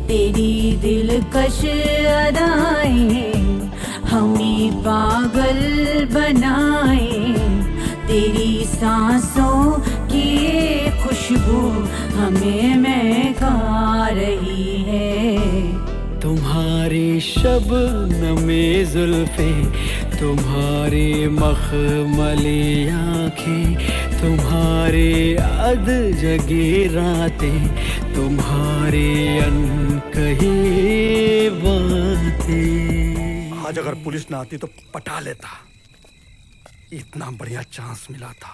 तेरी दिलकश अदाएं हमें पागल बनाए, तेरी सांसों की खुशबू हमें महका रही है, तुम्हारी शबनमे जुल्फे, तुम्हारी मखमली आँखें, तुम्हारी अध जगी रातें, तुम्हारी अनकही बातें। आज अगर पुलिस ना आती तो पटा लेता, इतना बढ़िया चांस मिला था।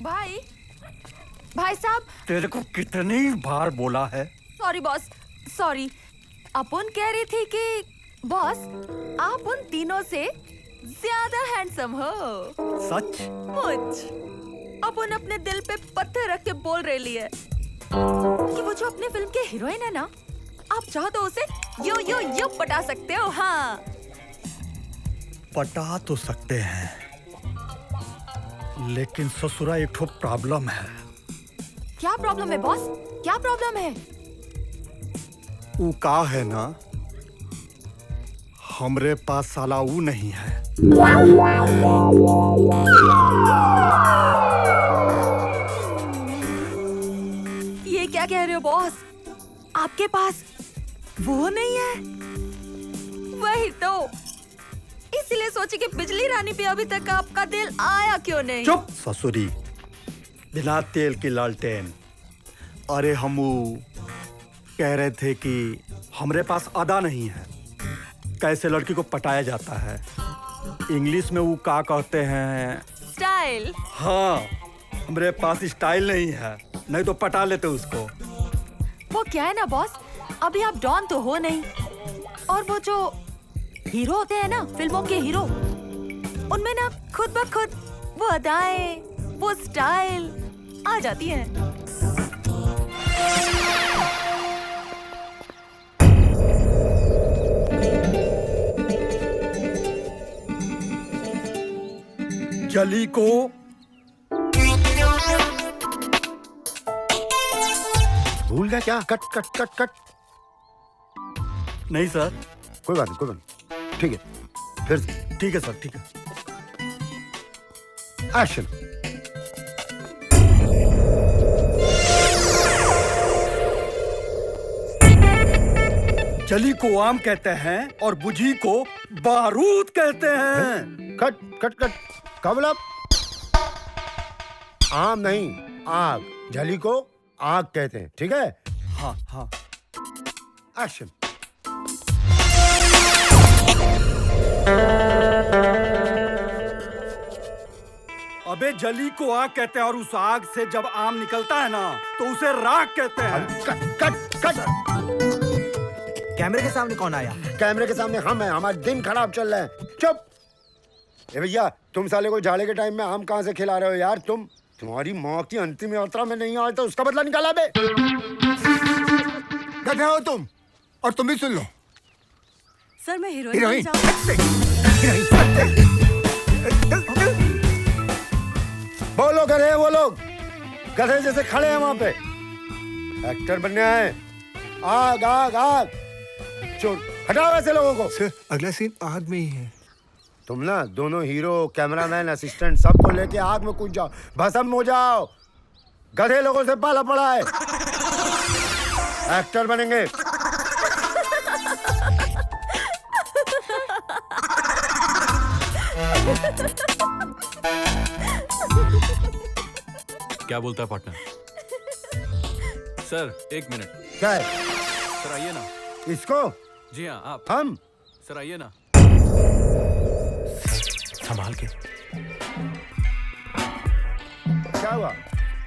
भाई, भाई साहब, तेरे को कितनी बार बोला है? Sorry boss, sorry. अपन कह रही थी कि बॉस, आप उन तीनों से ज्यादा हैंडसम हो। सच? मुझ अपन अपने दिल पे पत्थर रख के बोल रही है कि वो जो अपने फिल्म के हीरोइन है ना, आप चाहो तो उसे यो पटा सकते हो। हाँ, पटा तो सकते हैं, लेकिन ससुरा एक ठो प्रॉब्लम है। क्या प्रॉब्लम है बॉस? क्या प्रॉब्लम है? ऊ का है ना, हमरे पास साला ऊ नहीं है। ये क्या कह रहे हो बॉस? आपके पास वो नहीं है? वही तो, इसलिए सोची कि बिजली रानी पे अभी तक आपका दिल आया क्यों नहीं? चुप ससुरी, बिना तेल की लालटेन। अरे हम कह रहे थे कि हमरे पास अदा नहीं है, कैसे लड़की को पटाया जाता है। इंग्लिश में वो का कहते हैं? स्टाइल। हाँ, हमरे पास स्टाइल नहीं है, नहीं तो पटा लेते उसको। वो क्या है ना बॉस, अभी आप डॉन तो हो नहीं, और वो जो हीरो होते हैं ना, फिल्मों के हीरो, उनमें ना खुद ब खुद वो अदाएं, वो स्टाइल आ जाती है। जली को भूल गया क्या? Cut cut cut cut. नहीं सर, कोई बात नहीं, कोई बात नहीं, ठीक है। फिर ठीक है सर, ठीक है। एक्शन। जली को आम कहते हैं और बुझी को बारूद कहते हैं। Cut cut cut. क्या बोला? आम नहीं, आग। जली को आग कहते हैं, ठीक है? हाँ हाँ। एक्शन। अबे जली को आग कहते हैं, और उस आग से जब आम निकलता है ना तो उसे राख कहते हैं। Cut cut cut. कैमरे के सामने कौन आया? कैमरे के सामने हम हैं, हमारा दिन खराब चल रहा है। चुप। ए भैया, तुम साले को झाड़े के टाइम में आम कहाँ से खिला रहे हो यार? तुम्हारी माँ की अंतिम यात्रा में नहीं आए तो उसका बदला निकाला बे। गधे हो तुम, और तुम भी सुन लो। सर मैं हीरोइन। वो लोग गधे, वो लोग गधे जैसे खड़े हैं वहां पे। एक्टर बनने आए। आग आग आग। चोर हटाओ ऐसे लोगों को। सर अगला सीन आग में ही है। तुम ना दोनों हीरो, कैमरामैन, असिस्टेंट सबको लेके आग में कूद जाओ, भस्म हो जाओ। गधे लोगों से पाला पड़ा है। एक्टर बनेंगे। क्या बोलता है पार्टनर? सर एक मिनट। क्या है? सर आइए ना। इसको? जी हाँ, आप। हम? सर आइए ना। संभाल के। क्या हुआ?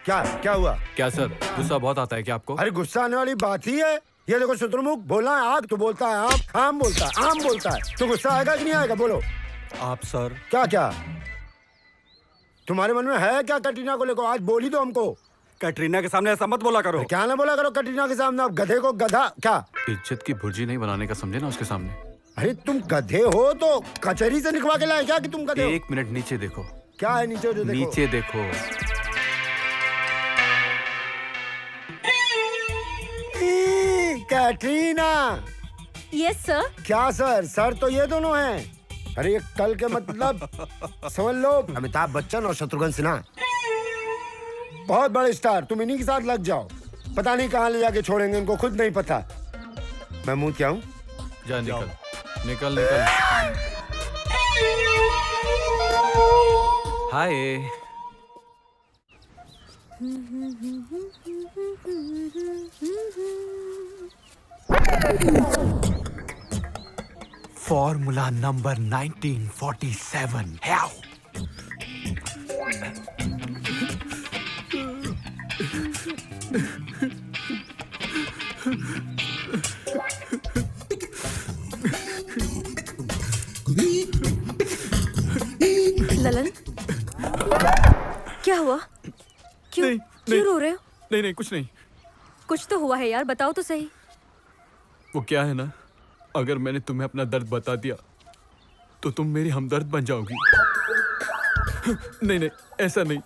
क्या हुआ? क्या सर, गुस्सा बहुत आता है क्या आपको? अरे गुस्सा आने वाली बात ही है। ये देखो शुतुरमुर्ग, बोलना है आग तो बोलता है आम, आम बोलता है आम बोलता है। तो गुस्सा आएगा कि नहीं आएगा? बोलो। आप सर। क्या क्या तुम्हारे मन में है क्या कटरीना को लेकर? आज बोली दो हमको। कटरीना के सामने ऐसा मत बोला करो। क्या ना बोला करो कटरीना के सामने। आप गधे को गधा क्या? इज्जत की भुर्जी नहीं बनाने का समझे ना उसके सामने। अरे तुम गधे हो तो कचहरी से निकलवा के लाए क्या कि तुम गधे हो? एक मिनट नीचे देखो। क्या है नीचे जो देखो? नीचे देखो। कैटरीना। Yes sir. क्या सर? सर तो ये दोनों हैं। अरे ये कल के मतलब समझ लो, अमिताभ बच्चन और शत्रुघ्न सिन्हा, बहुत बड़े स्टार। तुम इन्हीं के साथ लग जाओ, पता नहीं कहाँ ले जाके छोड़ेंगे इनको, खुद नहीं पता। मैं मुंह क्या हूँ? जा निकल निकल निकल। हाय। फॉर्मूला नंबर 1947 है। ललन, क्या हुआ? क्यों क्यों रो रहे हो? नहीं नहीं कुछ नहीं। कुछ तो हुआ है यार, बताओ तो सही। वो क्या है ना, अगर मैंने तुम्हें अपना दर्द बता दिया तो तुम मेरी हमदर्द बन जाओगी। नहीं नहीं, ऐसा नहीं,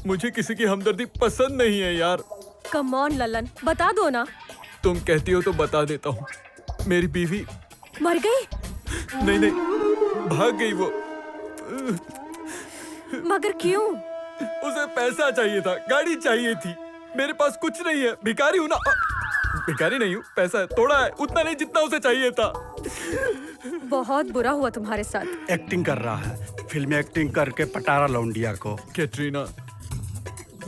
मुझे किसी की हमदर्दी पसंद नहीं है यार। कम ऑन ललन, बता दो ना। तुम कहती हो तो बता देता हूँ। मेरी बीवी मर गई? नहीं नहीं, भाग गई वो। मगर क्यों? उसे पैसा चाहिए था, गाड़ी चाहिए थी। मेरे पास कुछ नहीं है, भिखारी हूँ ना। भिखारी नहीं हूँ, पैसा है, थोड़ा है, उतना नहीं जितना उसे चाहिए था। बहुत बुरा हुआ तुम्हारे साथ। एक्टिंग कर रहा है, फिल्म एक्टिंग करके पटारा लौंडिया को। कैटरीना,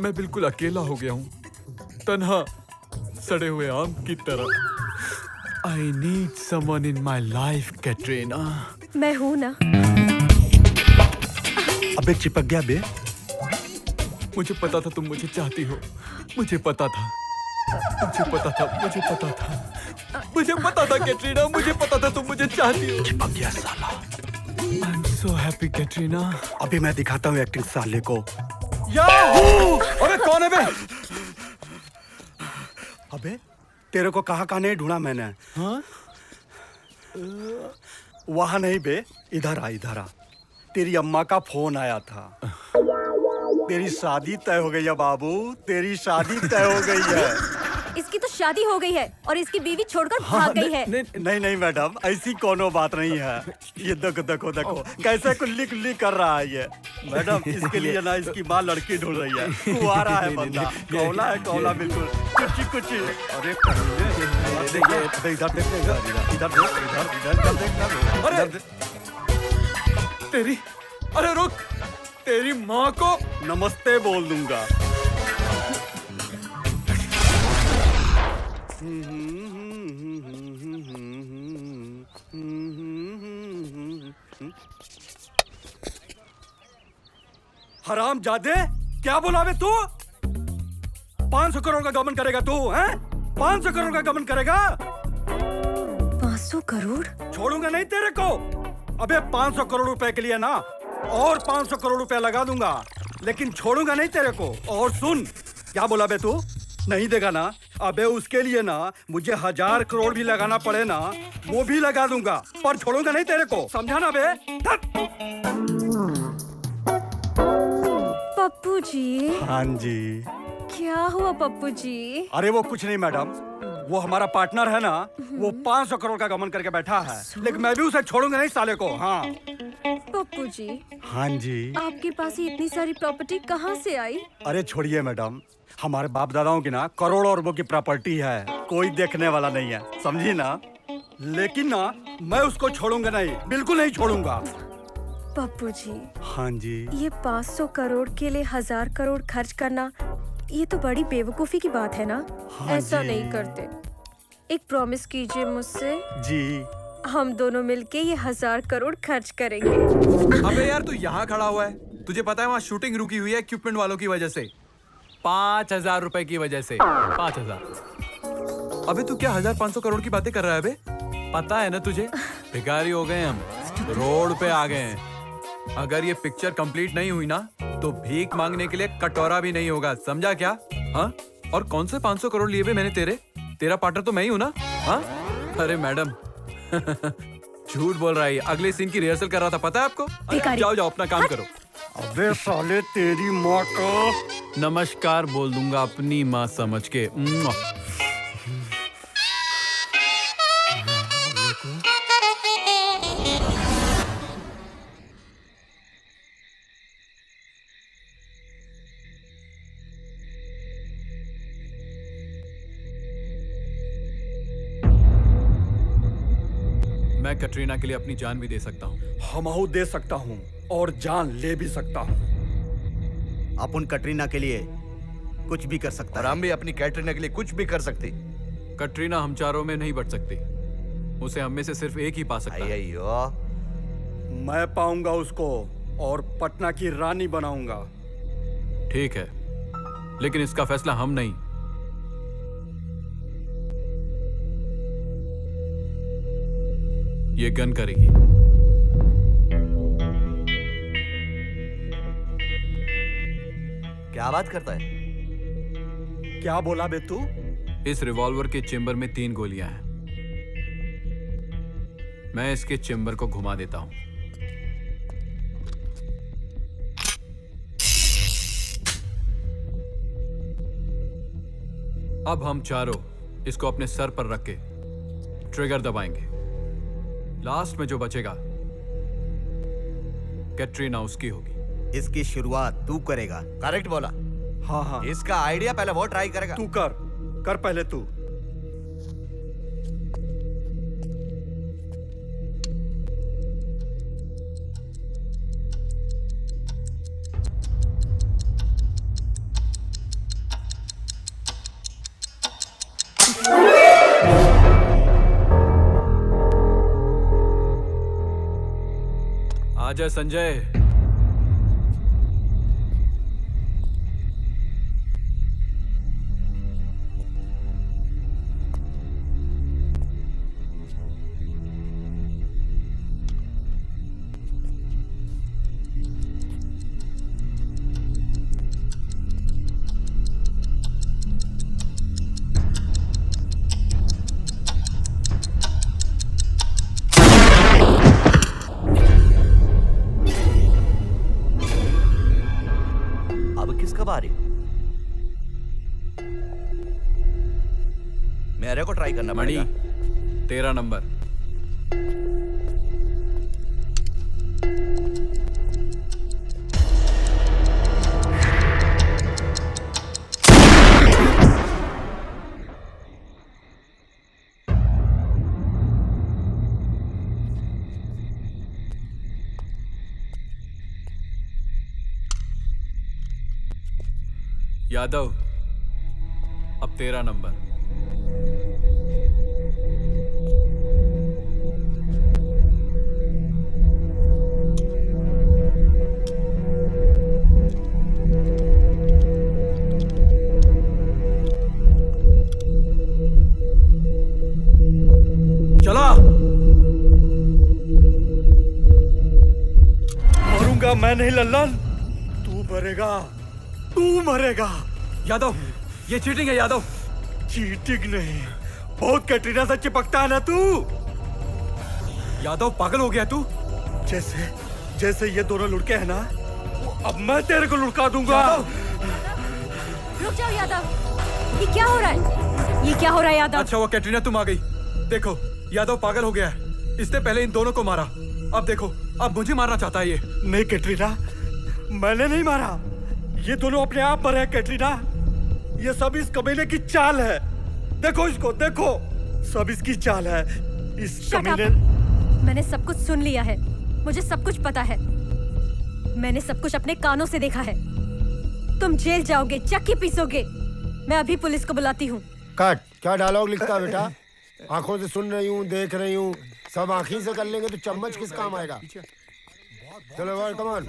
मैं बिल्कुल अकेला हो गया हूँ, तन्हा, सड़े हुए आम की तरह। I need someone in my life, Katrina. मैं हूँ ना। अबे चिपक गया बे। मुझे पता था तुम मुझे चाहती हो, मुझे पता था, मुझे पता था, मुझे पता था, मुझे पता था कैटरीना, मुझे पता था तुम मुझे चाहती हो। चिपक गया साला। I'm so happy, Katrina. अभी मैं दिखाता हूँ एक्टिंग साले को। याहू! अबे कौन है बे? अबे तेरे को कहाँ नहीं ढूंढा मैंने। हाँ? वहाँ नहीं बे, इधर आ, इधर आ। तेरी अम्मा का फोन आया था। तेरी शादी तय हो गई है बाबू, तेरी शादी तय हो गई है। इसकी तो शादी हो गई है और इसकी बीवी छोड़कर भाग गई है। नहीं नहीं मैडम, ऐसी कोनो बात नहीं है। ये देखो देखो देखो कैसे कुल्ली कुल्ली कर रहा है ये। मैडम इसके लिए ना इसकी माँ लड़की ढूंढ रही है। कुंवारा है बंदा, कौला है, कौला बिल्कुल, कुची कुची। अरे इधर देख, इधर देख। अरे तेरी, अरे रुक, तेरी माँ को नमस्ते बोल दूंगा। हराम जादे, क्या बोला बे तू? 500 करोड़ का गबन करेगा तू, हैं? 500 करोड़ का गबन करेगा? 500 करोड़? छोड़ूंगा नहीं तेरे को। अबे 500 करोड़ रुपए के लिए ना और 500 करोड़ रुपए लगा दूंगा, लेकिन छोड़ूंगा नहीं तेरे को। और सुन, क्या बोला बे तू? नहीं देगा ना? अबे उसके लिए ना मुझे 1000 करोड़ भी लगाना पड़े ना, वो भी लगा दूंगा, पर छोड़ूंगा नहीं तेरे को, समझा ना बे? पप्पू जी। हाँ जी। क्या हुआ पप्पू जी? अरे वो कुछ नहीं मैडम, वो हमारा पार्टनर है ना, वो 500 करोड़ का गमन करके बैठा है, लेकिन मैं भी उसे छोड़ूंगा नहीं साले को। हाँ पप्पू जी। हाँ जी। आपके पास ही इतनी सारी प्रॉपर्टी कहाँ से आई? अरे छोड़िए मैडम, हमारे बाप दादाओं की ना करोड़ों अरबों की प्रॉपर्टी है, कोई देखने वाला नहीं है, समझी ना? लेकिन ना मैं उसको छोड़ूंगा नहीं, बिल्कुल नहीं छोड़ूंगा। पप्पू जी। हाँ जी। ये 500 करोड़ के लिए 1000 करोड़ खर्च करना, ये तो बड़ी बेवकूफी की बात है ना? हाँ ऐसा जी। नहीं करते। एक प्रॉमिस कीजिए मुझसे। जी। हम दोनों मिलके ये 1000 करोड़ खर्च करेंगे। अबे यार तू यहाँ खड़ा हुआ है, तुझे पता है वहाँ शूटिंग रुकी हुई है इक्विपमेंट वालों की वजह से। 5000 रुपए की वजह से। 5000। अबे तू क्या 1500 करोड़ की बातें कर रहा है बे? पता है ना तुझे, भिखारी हो गए हम, रोड पे आ गए हैं। अगर ये पिक्चर कंप्लीट नहीं हुई ना तो भीख मांगने के लिए कटोरा भी नहीं होगा, समझा क्या? हाँ? और कौन से 500 करोड़ लिए बे मैंने तेरा पार्टनर तो मैं ही हूँ ना? हाँ? अरे मैडम झूठ बोल रहा है, अगले सीन की रिहर्सल कर रहा था, पता है आपको? जाओ जाओ अपना काम करो। अबे साले तेरी माँ को नमस्कार बोल दूंगा अपनी माँ समझ के। मैं कटरीना के लिए अपनी जान भी दे सकता हूँ। हमहू दे सकता हूँ और जान ले भी सकता हूँ। अपन कटरीना के लिए कुछ भी कर सकता और हम भी अपनी कैटरीना के लिए कुछ भी कर सकते। कटरीना हम चारों में नहीं बच सकती, उसे हम में से सिर्फ एक ही पा सकता है। मैं पाऊंगा उसको और पटना की रानी बनाऊंगा। ठीक है, लेकिन इसका फैसला हम नहीं, ये गन करेगी। क्या बात करता है? क्या बोला बे तू? इस रिवॉल्वर के चेंबर में 3 गोलियां हैं। मैं इसके चेम्बर को घुमा देता हूं। अब हम चारों इसको अपने सर पर रख के ट्रिगर दबाएंगे। लास्ट में जो बचेगा कैटरीना उसकी होगी। इसकी शुरुआत तू करेगा। करेक्ट बोला। हाँ हाँ, इसका आइडिया पहले वो ट्राई करेगा। तू कर पहले तू। आजा संजय। मेरे को ट्राई करना मणि, पड़ेगा। 13 नंबर। यादव, अब 13 नंबर। चला। मरूंगा मैं नहीं लल्लन, तू मरेगा, तू मरेगा। यादव, ये चीटिंग है यादव। चीटिंग नहीं, बहुत कैटरीना से चिपकता है ना तू। यादव पागल हो गया तू। जैसे जैसे ये दोनों लुड़के हैं ना, अब मैं तेरे को लुड़का दूंगा। रुक जाओ यादव, ये क्या हो रहा है? ये क्या हो रहा है यादव? अच्छा वो कैटरीना तुम आ गई। देखो यादव पागल हो गया है, इसने पहले इन दोनों को मारा, अब देखो अब मुझे मारना चाहता है ये। नहीं कैटरीना, मैंने नहीं मारा, ये दोनों अपने आप मरे हैं कैटरीना। ये सब इस कमीने की चाल है। देखो इसको, देखो, सब इसकी चाल है। इस कमीने। मैंने सब कुछ सुन लिया है, मुझे सब कुछ पता है। मैंने सब कुछ अपने कानों से देखा है। तुम जेल जाओगे, चक्की पीसोगे। मैं अभी पुलिस को बुलाती हूँ। कट। क्या डायलॉग लिखता है बेटा? आंखों से सुन रही हूँ, देख रही हूँ, सब आंखी से कर लेंगे तो चम्मच किस काम आएगा? चलो भाई, कम ऑन।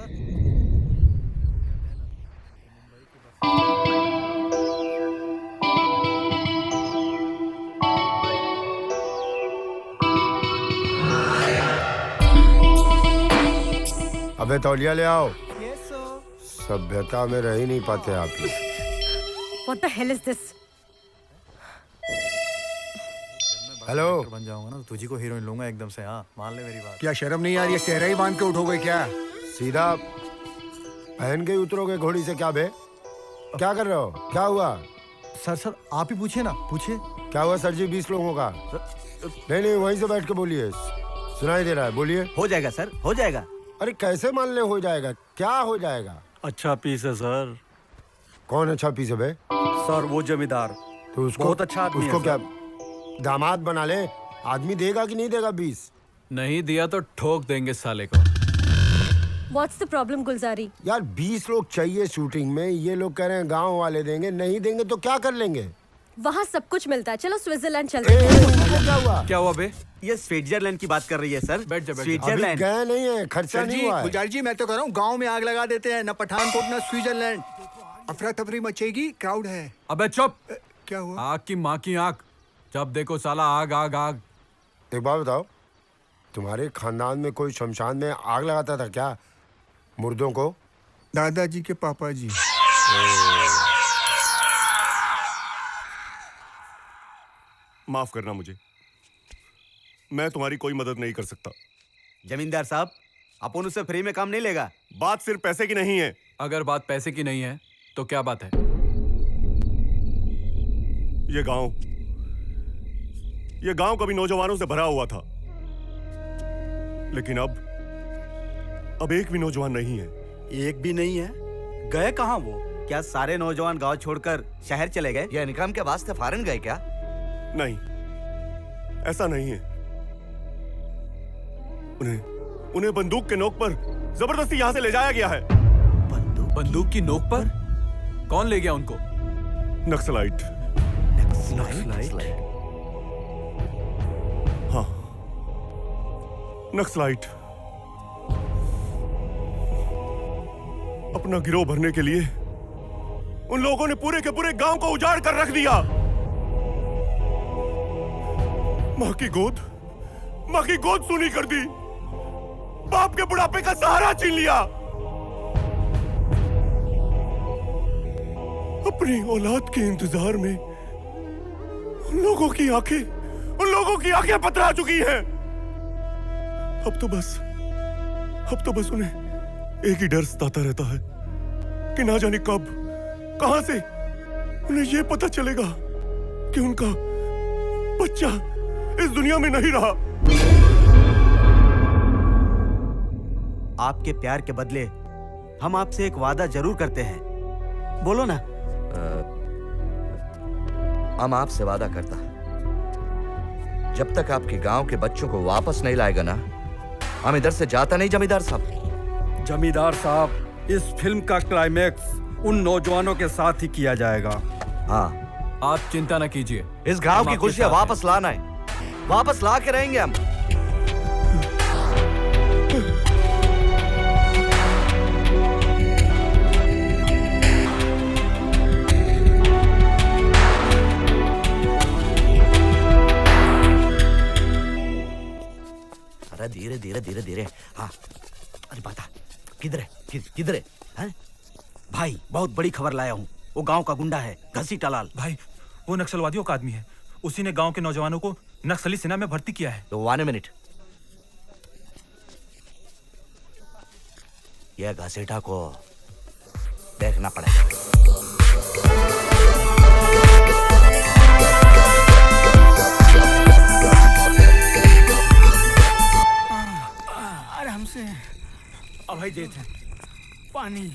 अबे तौलिया ले आओ। सभ्यता में रह ही नहीं पाते आप लोग। What the hell is this? Hello. बन जाऊंगा ना तो तुझी को हीरोइन लूंगा एकदम से। हाँ मान ले मेरी बात। क्या शर्म नहीं आ रही है? चेहरा ही बांध के उठोगे क्या? सीधा पहन के ही उतरोगे घोड़ी से? क्या बे, क्या कर रहे हो? क्या हुआ? सर आप ही पूछिए ना, पूछिए। क्या हुआ सर जी? 20 लोगों का? नहीं वहीं से बैठ के बोलिए, सुनाई दे रहा है, बोलिए। हो जाएगा सर, हो जाएगा। अरे कैसे मान ले हो जाएगा? क्या हो जाएगा? अच्छा पीस है सर। कौन अच्छा पीस है बे? सर वो जमींदार। तो उसको बहुत अच्छा आदमी उसको है क्या दामाद बना ले? आदमी देगा कि नहीं देगा 20? नहीं दिया तो ठोक देंगे साले को। What's the problem, Gulzari? यार 20 लोग चाहिए शूटिंग में, ये लोग कह रहे हैं गांव वाले देंगे, नहीं देंगे तो क्या कर लेंगे? वहाँ सब कुछ मिलता है। चलो स्विट्जरलैंड चलते हैं। क्या हुआ? क्या हुआ बे? ये स्विट्जरलैंड की बात कर रही है सर। बैठ जा, बैठ जा। स्विट्जरलैंड गए नहीं है, खर्चा नहीं हुआ है। गुलजार जी मैं तो कह रहा हूँ गांव में आग लगा देते हैं, ना पठानकोट ना स्विट्जरलैंड। अफरा तफरी मचेगी, क्राउड है। अबे चुप। क्या हुआ? आग की माँ की आग, जब देखो साला आग आग आग। एक बात बताओ, तुम्हारे खानदान में कोई शमशान में आग लगाता था क्या मुर्दों को? दादाजी के पापा जी। माफ करना मुझे, मैं तुम्हारी कोई मदद नहीं कर सकता। जमींदार साहब, अपन उससे फ्री में काम नहीं लेगा। बात सिर्फ पैसे की नहीं है। अगर बात पैसे की नहीं है तो क्या बात है? ये गांव कभी नौजवानों से भरा हुआ था, लेकिन अब एक भी नौजवान नहीं है। एक भी नहीं है? गए कहाँ वो? क्या सारे नौजवान गांव छोड़कर शहर चले गए? ये इनकम के वास्ते फॉरेन गए क्या? नहीं, ऐसा नहीं है। उन्हें बंदूक के नोक पर जबरदस्ती यहां से ले जाया गया है। बंदूक की नोक पर? कौन ले गया उनको? नक्सलाइट। हाँ, नक्सलाइट। अपना गिरोह भरने के लिए उन लोगों ने पूरे के पूरे गांव को उजाड़ कर रख दिया। मां की गोद सूनी कर दी। बाप के बुढ़ापे का सहारा छीन लिया। अपनी औलाद के इंतजार में उन लोगों की आंखें पथरा चुकी हैं। अब तो बस उन्हें एक ही डर सताता रहता है कि ना जाने कब, कहां से उन्हें यह पता चलेगा कि उनका बच्चा इस दुनिया में नहीं रहा। आपके प्यार के बदले हम आपसे एक वादा जरूर करते हैं। बोलो ना। हम आपसे वादा करता है, जब तक आपके गांव के बच्चों को वापस नहीं लाएगा ना, हम इधर से जाता नहीं। जमींदार साहब, जमींदार साहब, इस फिल्म का क्लाइमैक्स उन नौजवानों के साथ ही किया जाएगा। हाँ, आप चिंता न कीजिए। इस गांव की खुशियां वापस लाना है, वापस ला के रहेंगे हम। अरे धीरे धीरे धीरे धीरे। हाँ, अरे बता, किधर है? हैं? भाई, बहुत बड़ी खबर लाया हूँ। वो गांव का गुंडा है, घसीटा लाल। भाई, वो नक्सलवादियों का आदमी है। उसी ने गांव के नौजवानों को नक्सली सेना में भर्ती किया है। तो 1 मिनट, यह घसीटा को देखना पड़ेगा। आराम से। अब भाई देते हैं पानी।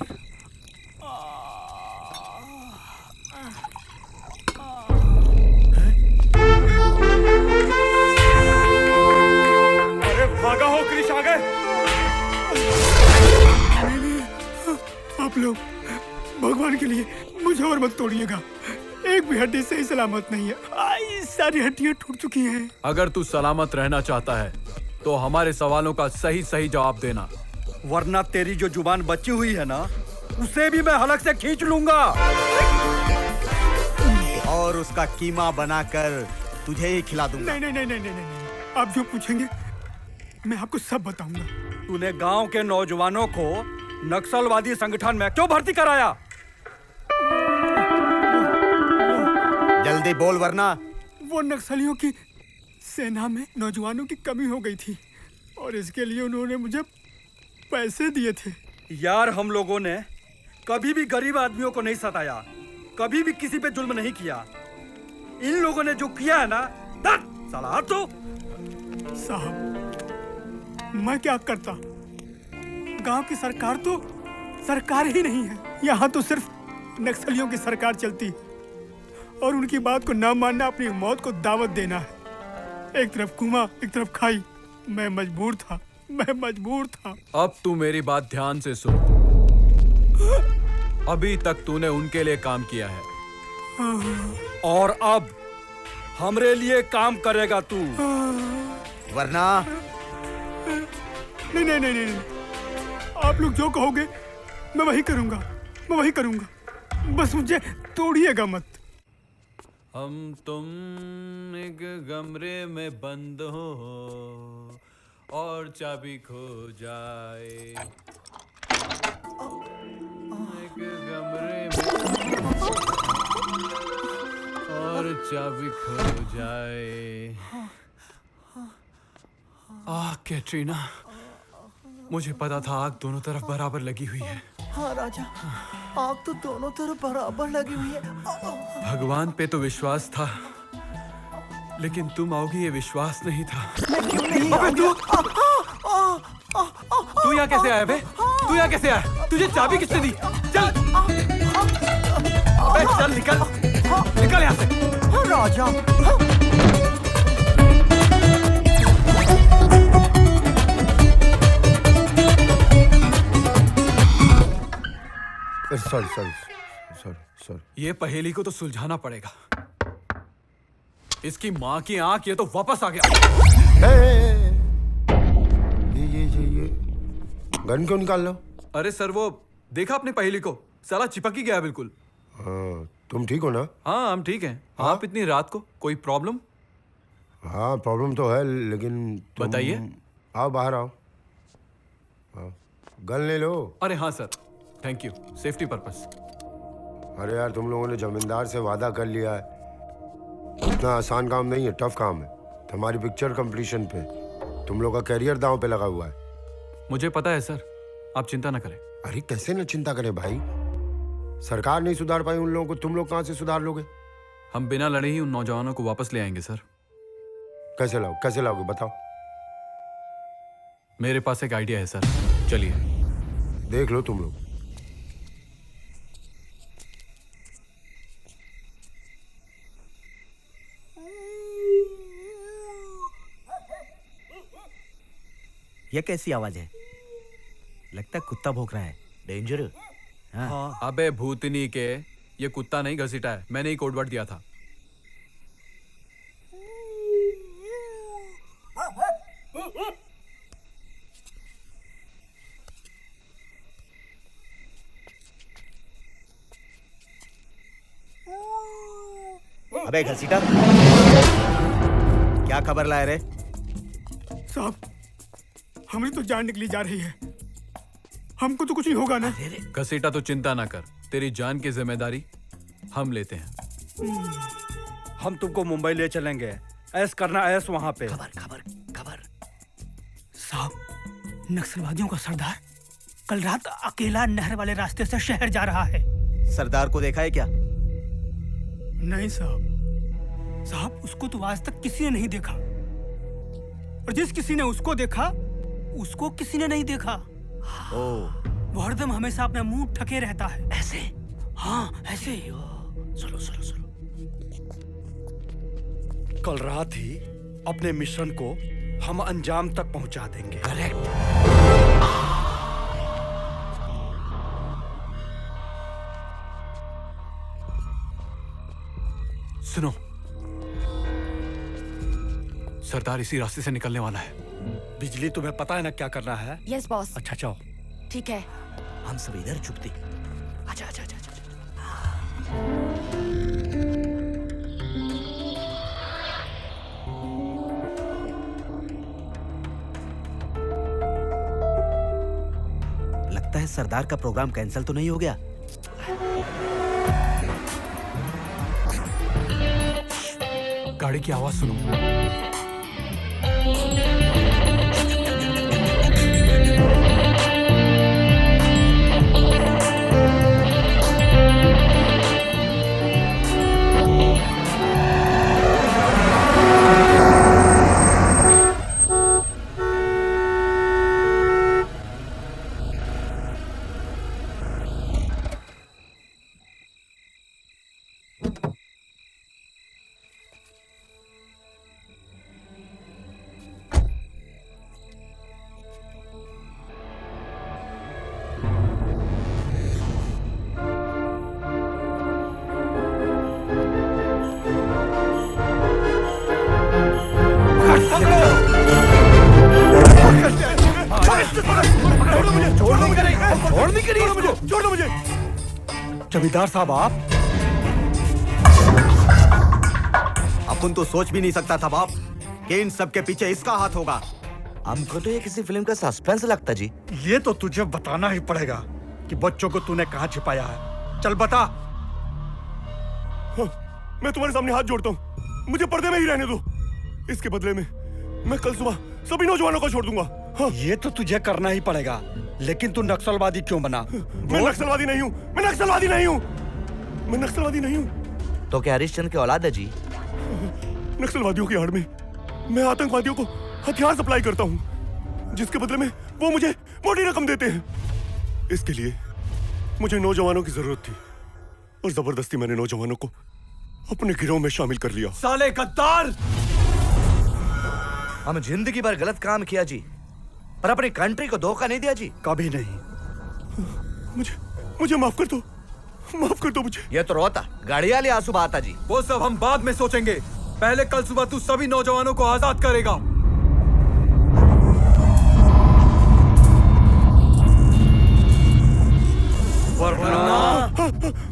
अरे भागा हो क्रिश, आ गए। आप लोग भगवान के लिए मुझे और मत तोड़िएगा। एक भी हड्डी सही सलामत नहीं है। सारी हड्डियां टूट चुकी हैं। अगर तू सलामत रहना चाहता है तो हमारे सवालों का सही सही जवाब देना, वरना तेरी जो जुबान बची हुई है ना, उसे भी मैं हलक से खींच लूंगा और उसका कीमा बनाकर तुझे ही खिला दूंगा। नहीं। आप जो पूछेंगे मैं आपको सब बताऊंगा। तूने गांव के नौजवानों को नक्सलवादी संगठन में क्यों भर्ती कराया? जल्दी बोल, वरना। वो नक्सलियों की सेना में नौजवानों की कमी हो गई थी और इसके लिए उन्होंने मुझे पैसे दिए थे। यार, हम लोगों ने कभी भी गरीब आदमियों को नहीं सताया, कभी भी किसी पे जुल्म नहीं किया। इन लोगों ने जो किया है ना, साला तो साहब, मैं क्या करता? गांव की सरकार तो सरकार ही नहीं है। यहाँ तो सिर्फ नक्सलियों की सरकार चलती और उनकी बात को ना मानना अपनी मौत को दावत देना है। एक तरफ कुआं, एक तरफ खाई। मैं मजबूर था। अब तू मेरी बात ध्यान से सुन। अभी तक तूने उनके लिए काम किया है और अब हमरे लिए काम करेगा तू, वरना। नहीं। आप लोग जो कहोगे मैं वही करूंगा। बस मुझे तोड़िएगा मत। हम तुम एक कमरे में बंद हो और चाबी खो जाए। एक कमरे में और चाबी खो जाए। कैटरीना, मुझे पता था आग दोनों तरफ बराबर लगी हुई है। हाँ राजा, आग तो दोनों तरफ बराबर लगी हुई है। भगवान पे तो विश्वास था, लेकिन तुम आओगी ये विश्वास नहीं था। तू यहाँ कैसे आया बे? तू यहाँ कैसे आया? तुझे चाबी किसने दी? चल, अबे चल निकल, निकल यहाँ से। राजा, सॉरी। ये पहेली को तो सुलझाना पड़ेगा। इसकी माँ की आंख ये तो वापस आ गया। ये गन क्यों निकाल लो? अरे सर, वो देखा अपनी पहेली को, साला चिपक ही गया बिल्कुल। हाँ, तुम ठीक हो ना? हाँ हम ठीक हैं। आप इतनी रात को कोई प्रॉब्लम? हाँ प्रॉब्लम तो है, लेकिन बताइए। आओ बाहर आओ। गन ले लो। अरे हाँ sir, thank you, safety purpose. अरे यार, तुम लोगों ने जमींदार से वादा कर लिया है, इतना आसान काम नहीं है, टफ काम है। हमारी पिक्चर कंप्लीशन पे तुम लोग का करियर दांव पे लगा हुआ है। मुझे पता है सर, आप चिंता ना करें। अरे कैसे ना चिंता करें भाई, सरकार नहीं सुधार पाई उन लोगों को, तुम लोग कहाँ से सुधार लोगे? हम बिना लड़े ही उन नौजवानों को वापस ले आएंगे सर। कैसे लाओगे बताओ? मेरे पास एक आइडिया है सर, चलिए देख लो तुम लोग। ये कैसी आवाज है? लगता है कुत्ता भौंक रहा है। डेंजर। हाँ। अबे भूतनी के, ये कुत्ता नहीं घसीटा है, मैंने ही कोडवर्ड दिया था। अबे घसीटा, क्या खबर लाए रे? साहब, हमारी तो जान निकली जा रही है, हमको तो कुछ नहीं होगा ना? घसीटा तो चिंता ना कर, तेरी जान की जिम्मेदारी हम लेते हैं। हम तुमको मुंबई ले चलेंगे, ऐस करना ऐस वहां पे। खबर। साहब, नक्सलवादियों का सरदार कल रात अकेला नहर वाले रास्ते से शहर जा रहा है। सरदार को देखा है क्या? नहीं साहब, उसको तो आज तक किसी ने नहीं देखा, और जिस किसी ने उसको देखा, उसको किसी ने नहीं देखा। वो हरदम हमेशा अपना मुंह ठके रहता है। ऐसे? हाँ ऐसे ही। सुनो। कल रात ही अपने मिशन को हम अंजाम तक पहुंचा देंगे। करेक्ट। सुनो, सरदार इसी रास्ते से निकलने वाला है। बिजली, तुम्हें पता है ना क्या करना है? Yes boss. अच्छा जाओ। ठीक है। हम सब इधर चुपते। आजा। लगता है सरदार का प्रोग्राम कैंसिल तो नहीं हो गया? गाड़ी की आवाज सुनो। छोड़ दो मुझे। जमींदार साहब, आप? अपन तो सोच भी नहीं सकता था बाप कि इन सब के पीछे इसका हाथ होगा। हमको तो ये किसी फिल्म का सस्पेंस लगता जी। ये तो तुझे बताना ही पड़ेगा कि बच्चों को तूने कहाँ छिपाया है। चल बता। मैं तुम्हारे सामने हाथ जोड़ता हूँ, मुझे पर्दे में ही रहने दो। इसके बदले में मैं कल सुबह सभी नौजवानों को छोड़ दूंगा। हाँ। ये तो तुझे करना ही पड़ेगा, लेकिन तू नक्सलवादी क्यों बना? मैं नक्सलवादी नहीं हूँ, मैं नक्सलवादी नहीं हूँ, मैं नक्सलवादी नहीं हूँ। तो क्या हरिश्चंद्र की औलाद है जी? नक्सलवादियों की आड़ में मैं आतंकवादियों को हथियार सप्लाई करता हूँ, जिसके बदले में वो मुझे मोटी रकम देते हैं। इसके लिए मुझे नौजवानों की जरूरत थी और जबरदस्ती मैंने नौजवानों को अपने गिरोह में शामिल कर लिया। साले गद्दार! हम जिंदगी भर गलत काम किया जी, पर अपनी कंट्री को धोखा नहीं दिया जी। कभी नहीं। मुझे माफ कर दो, माफ कर दो मुझे। ये तो रोता गाड़ियाली आंसू बहाता जी। वो सब हम बाद में सोचेंगे, पहले कल सुबह तू सभी नौजवानों को आजाद करेगा।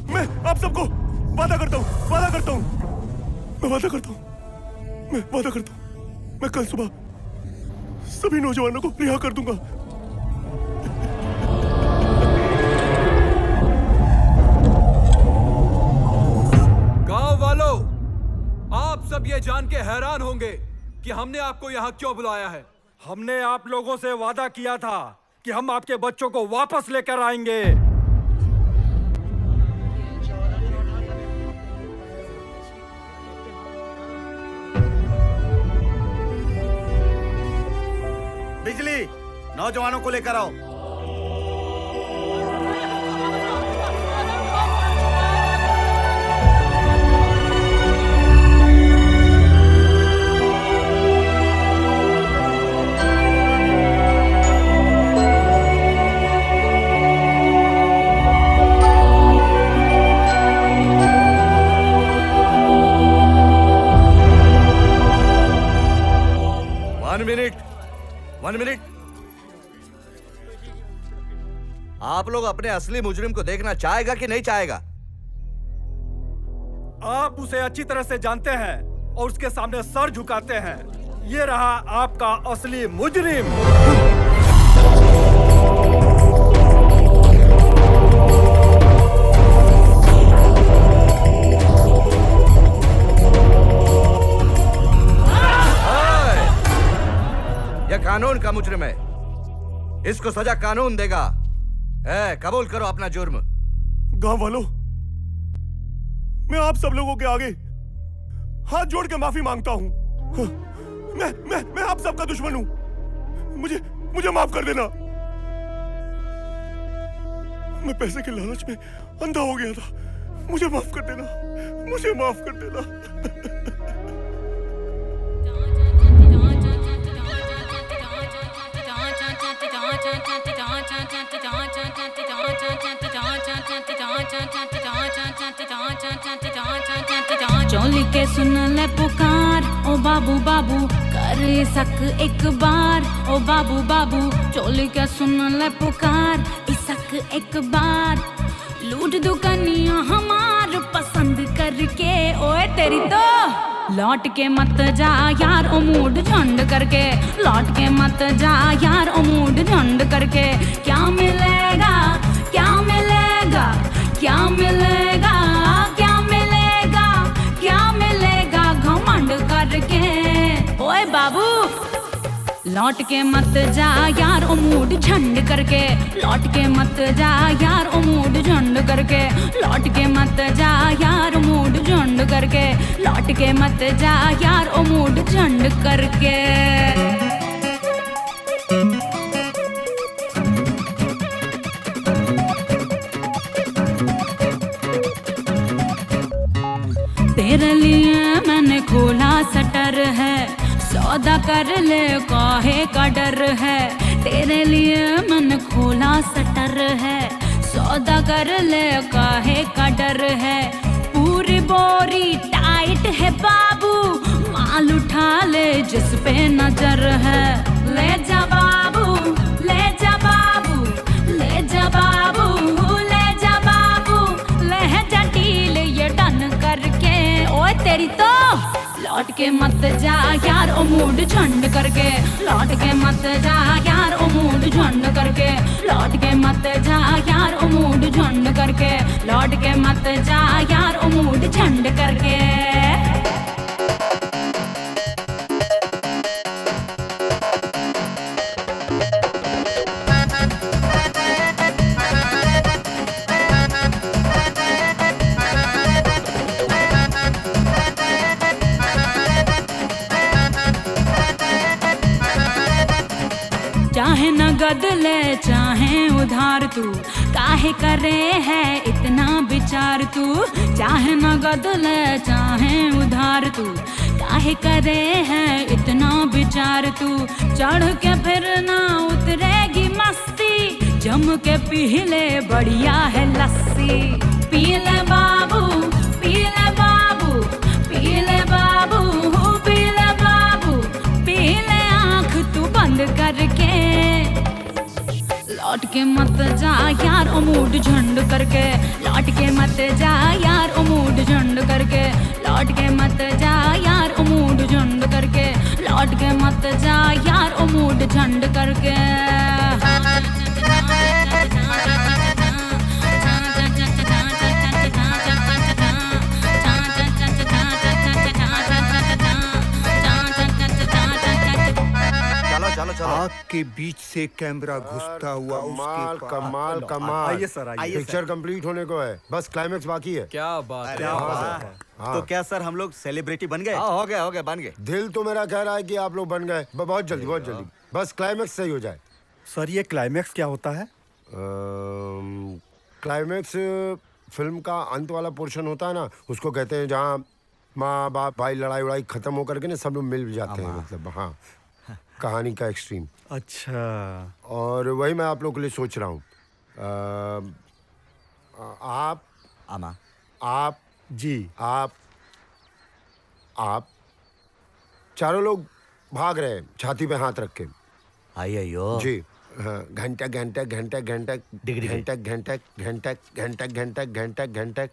मैं आप सबको वादा करता हूँ, वादा करता हूँ, मैं वादा करता हूँ, मैं वादा करता हूँ, मैं कल सुबह सभी नौजवानों को रिहा कर दूंगा। गांव वालों, आप सब ये जान के हैरान होंगे कि हमने आपको यहाँ क्यों बुलाया है। हमने आप लोगों से वादा किया था कि हम आपके बच्चों को वापस लेकर आएंगे। बिजली, नौजवानों को लेकर आओ। One minute. आप लोग अपने असली मुजरिम को देखना चाहेगा कि नहीं चाहेगा? आप उसे अच्छी तरह से जानते हैं और उसके सामने सर झुकाते हैं। ये रहा आपका असली मुजरिम। यह कानून का मुजरिम है, इसको सजा कानून देगा। कबूल करो अपना जुर्म। गांव वालों, मैं आप सब लोगों के आगे हाथ जोड़ के माफी मांगता हूं। मैं आप सबका दुश्मन हूं। मुझे माफ कर देना। मैं पैसे के लालच में अंधा हो गया था। मुझे माफ कर देना, मुझे माफ कर देना। चोली के सुन ले पुकार, ओ बाबू बाबू कर सक एक बार, ओ बाबू बाबू चोली के सुन ले पुकार, इसक एक बार लूट दुकनिया हमार पसंद करके। ओए तेरी तो लौट के मत जा यार ओ मूड झंड करके, लौट के मत जा यार ओ मूड झंड करके। क्या मिलेगा, क्या मिलेगा, क्या मिलेगा, क्या मिलेगा, क्या मिलेगा घमंड करके। ओए बाबू लौट के मत जा यार ओ मूड झंड करके, लौट के मत जा यार ओ मूड झंड करके, लौट के मत जा यार ओ मूड झंड करके, लौट के मत जा यार ओ मूड झंड करके। तेरे लिए मैंने खोला शटर है, सौदा कर ले काहे का डर है। तेरे लिए मैंने खोला शटर है, सौदा कर ले काहे का डर है। पूरी बोरी टाइट है बाबू, माल उठा ले जिस पे नजर है। ले जा बाबू, ले जा बाबू, ले जा बाबू, ले जा बाबू, ले जा ढील ये डन करके। ओए तेरी तो लौट के मत जा यार ओ मूड झंड करके, लौट के मत जा यार ओ मूड झंड करके, लौट के मत जा यार ओ मूड झंड करके, लौट के मत जा यार ओ मूड झंड करके। चाहे नगद ले चाहे उधार तू, काहे करे है इतना विचार तू। चाहे नगद ले चाहे उधार तू, काहे करे है इतना विचार तू। चढ़ के फिर ना उतरेगी मस्ती, जम के पी ले बढ़िया है लस्सी। पी ले बाबू, पी ले बाबू, पी ले बाबू, पी ले बाबू, पी ले आँख तू बंद करके। लौट के मत जा यार ओ मूड झंड करके, लौट के मत जा यार ओ मूड झंड करके, लौट के मत जा यार ओ मूड झंड करके, लौट के मत जा यार ओ मूड झंड करके। चलो चलो। आग के बीच से कैमरा घुसता हुआ कमाल कमाल कमाल। आइए सर, आइए सर। पिक्चर कंप्लीट होने को है, बस क्लाइमेक्स बाकी है। क्या बात क्या बात है। तो क्या सर हम लोग सेलिब्रिटी बन गए? हाँ, हो गए बन गए। दिल तो मेरा कह रहा है कि आप लोग बन गए, बहुत जल्दी बहुत जल्दी, बस क्लाइमेक्स सही हो जाए। सर ये क्लाइमेक्स क्या होता है? क्लाइमेक्स फिल्म का अंत वाला पोर्शन होता है ना, उसको कहते हैं जहाँ माँ बाप भाई लड़ाई उड़ाई खत्म होकर के ना सब लोग मिल जाते हैं, मतलब हाँ कहानी का एक्सट्रीम। अच्छा। और वही मैं आप लोगों के लिए सोच रहा हूँ। आप जी आप चारों लोग भाग रहे हैं छाती पे हाथ रख के। आइयो जी हाँ, घंटा घंटा घंटा घंटा घंटा घंटा घंटा घंटा घंटा घंटा घंटा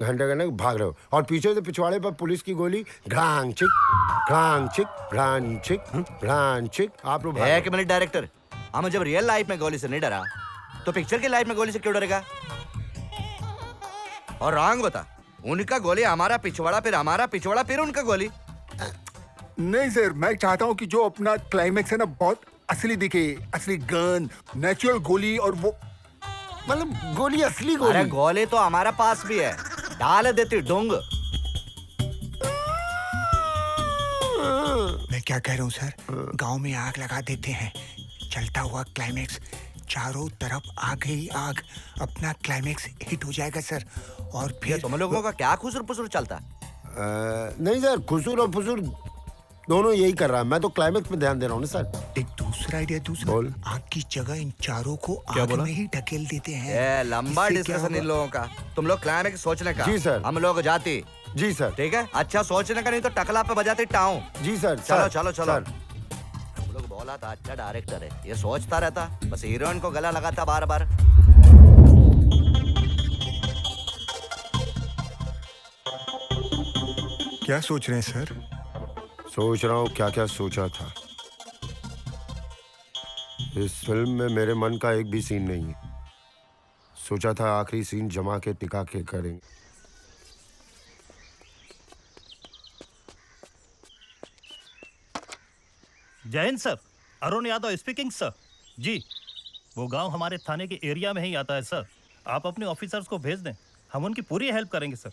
घंटा घंटा भाग रहे हो, और पीछे से पिछवाड़े पर पुलिस की गोली घ्रांग चिक घ्रांग चिक घ्रांग चिक घ्रांग चिक। आप लोग एक मिनट डायरेक्टर, हम जब रियल लाइफ में गोली से नहीं डरा तो पिक्चर की लाइफ में गोली से क्यों डरेगा? और रॉन्ग बता, उनका गोली हमारा पिछवाड़ा, फिर हमारा पिछवाड़ा, फिर उनका गोली। नहीं सर, मैं चाहता हूँ कि जो अपना क्लाइमेक्स है ना बहुत असली दिखे, असली गन, नेचुरल गोली, और वो मतलब गोली असली गोली। अरे गोली तो हमारा पास भी है, डाल देती डोंग। मैं क्या कह रहा हूँ सर, गांव में आग लगा देते हैं, चलता हुआ क्लाइमेक्स, चारों तरफ आग ही आग, अपना क्लाइमेक्स हिट हो जाएगा सर। और फिर तुम लोगों का क्या खुसुर पुसुर चलता? नहीं सर, खुसुर और फुसुर दोनों यही कर रहा है, मैं तो क्लाइमेक्स पे ध्यान दे रहा हूँ ना सर। एक दूसरा आइडिया, दूसरा आग की जगह इन चारों को आग में ही ढकेल देते हैं। लंबा डिस्कशन इन लोगों का, तुम लोग क्लाइमेक्स सोचने का। जी सर। हम लोग जाती। जी सर। ठीक है, अच्छा सोचने का, नहीं तो टकला पे बजाते टाऊं। जी सर। चलो सर, चलो चलो। सर। हम लोग बोला था अच्छा डायरेक्टर है, ये सोचता रहता, बस हीरोइन को गला लगाता बार बार। क्या सोच रहे हैं सर? सोच रहा हूँ क्या क्या सोचा था। इस फिल्म में मेरे मन का एक भी सीन नहीं है। सोचा था आखिरी सीन जमा के टिका के करेंगे। Jai Hind sir, Arun Yadav speaking sir. जी, वो गांव हमारे थाने के एरिया में ही आता है सर। आप अपने ऑफिसर्स को भेज दें, हम उनकी पूरी हेल्प करेंगे सर।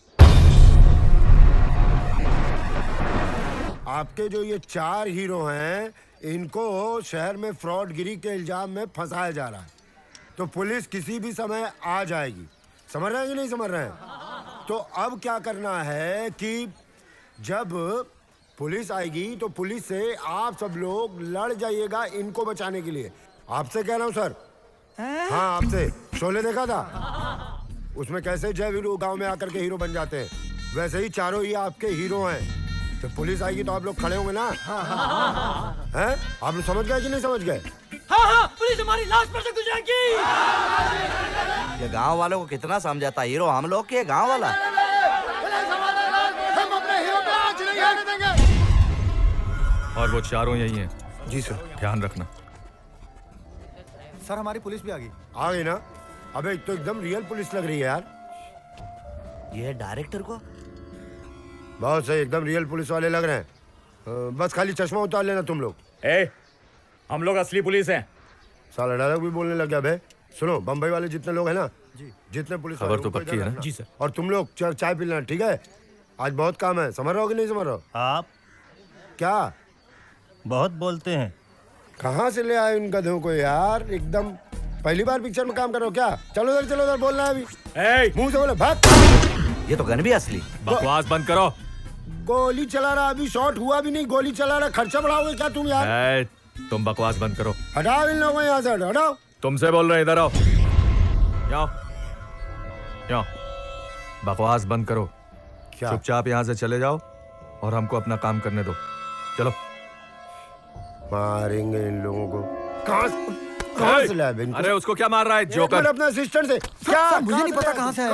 आपके जो ये 4 हीरो हैं, इनको शहर में फ्रॉडगिरी के इल्जाम में फंसाया जा रहा है, तो पुलिस किसी भी समय आ जाएगी। समझ रहे हैं कि नहीं समझ रहे हैं? तो अब क्या करना है कि जब पुलिस आएगी तो पुलिस से आप सब लोग लड़ जाइएगा इनको बचाने के लिए। आपसे कह रहा हूँ सर। हाँ, आपसे। शोले देखा था? उसमें कैसे जय वीरू गांव में आकर के हीरो बन जाते हैं, वैसे ही चारों ही आपके हीरो हैं। तो पुलिस आएगी तो आप लोग खड़े होंगे ना? हैं? आप लोग समझ गए कि नहीं समझ गए? हाँ, पुलिस हमारी लाश पर से गुजरेगी। ये गांव वालों को कितना समझाता, हीरो हम लोग के गांव वाला। हम अपने हीरो पे आँच नहीं आने देंगे। और वो चारों यही हैं। जी सर। ध्यान रखना। सर हमारी पुलिस भी आ गई। आ गई ना? अबे तो एकदम रियल पुलिस लग रही है यार। ये डायरेक्टर को बहुत सही, एकदम रियल पुलिस वाले लग रहे हैं। बस खाली चश्मा उतार लेना तुम लोग। हम लोग असली पुलिस हैं। साला डायलॉग भी बोलने लग गया बे। सुनो, बम्बई वाले जितने लोग हैं ना, जितने पुलिस खबर तो पक्की है ना? जी सर। और तुम लोग चाय पी लेना, ठीक है? आज बहुत काम है, समझ रहे हो कि नहीं समझ रहे हो? आप क्या बहुत बोलते हैं, कहाँ से ले आए उन गधों को यार? एकदम पहली बार पिक्चर में काम कर रहे हो क्या? चलो उधर बोलना है अभी। मुंह से बोले भाग। ये तो गन भी असली। बकवास बंद करो। गोली चला रहा, अभी शॉट हुआ भी नहीं, गोली चला रहा। खर्चा बढ़ाओगे क्या तुम यार? तुम बकवास बंद करो। हटाओ इन लोगों यहाँ से, हटाओ। तुमसे बोल रहे हैं, इधर आओ। यहाँ बकवास बंद करो। चुपचाप यहाँ से चले जाओ और हमको अपना काम करने दो। चलो। मारेंगे इन लोगों को। कहाँ से लाया? अरे उसको क्या मार रहा है जोकर? अपने असिस्टेंट से। क्या मुझे नहीं पता कहाँ से आया।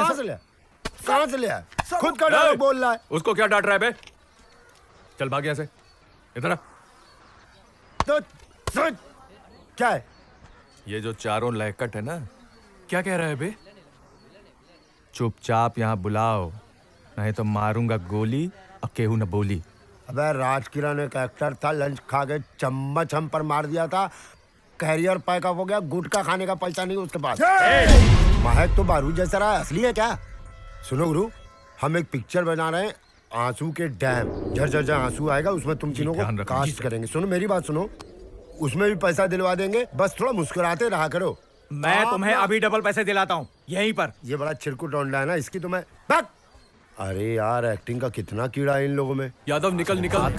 कहाँ से लिया? खुद का डायलॉग बोल रहा है। उसको क्या डांट रहा है बे? चल भाग यहाँ से। इधर आ। तो क्या है? ये जो चारों लैकट है ना, क्या कह रहा है बे? चुपचाप यहाँ बुलाओ, नहीं तो मारूंगा गोली और केहू न बोली। अबे राजकिरण एक एक्टर था, लंच खा के चम्मच हम पर मार दिया था, कैरियर पैकअप हो गया, गुटखा खाने का पैसा नहीं उसके पास। महक तो बारूद जैसा रहा, असली है क्या? सुनो गुरु, हम एक पिक्चर बना रहे हैं, आंसू के डैम। झर आंसू आएगा, उसमें तुम तीनों को कास्ट करेंगे। सुनो मेरी बात सुनो, उसमें भी पैसा दिलवा देंगे, बस थोड़ा मुस्कुराते रहा करो। मैं तुम्हें अभी डबल पैसे दिलाता हूँ, यहीं पर। ये बड़ा चिरकुट होंडा है ना, इसकी तुम्हें भाग। अरे यार एक्टिंग का कितना कीड़ा है इन लोगों में। यादव निकल निकल।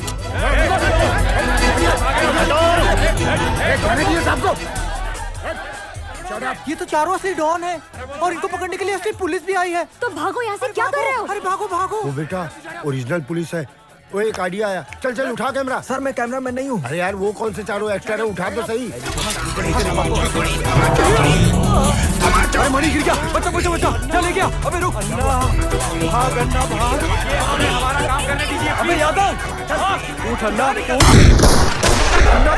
ये तो चारों असली डॉन है और इनको पकड़ने के लिए असली पुलिस भी आई है। तो भागो यहाँ से, क्या कर रहे हो? अरे भागो भागो। वो बेटा ओरिजिनल पुलिस है। वो एक आइडिया आया, चल उठा कैमरा। सर मैं कैमरा मैन नहीं हूँ। अरे यार वो कौन से चारों एक्टर है, उठा तो सही। अरे मणि गिर गया, बच्चा चले गया। अबे रुक, भाग अन्ना भाग, हमें हमारा काम करने दीजिए। अबे यादव उठ अन्ना,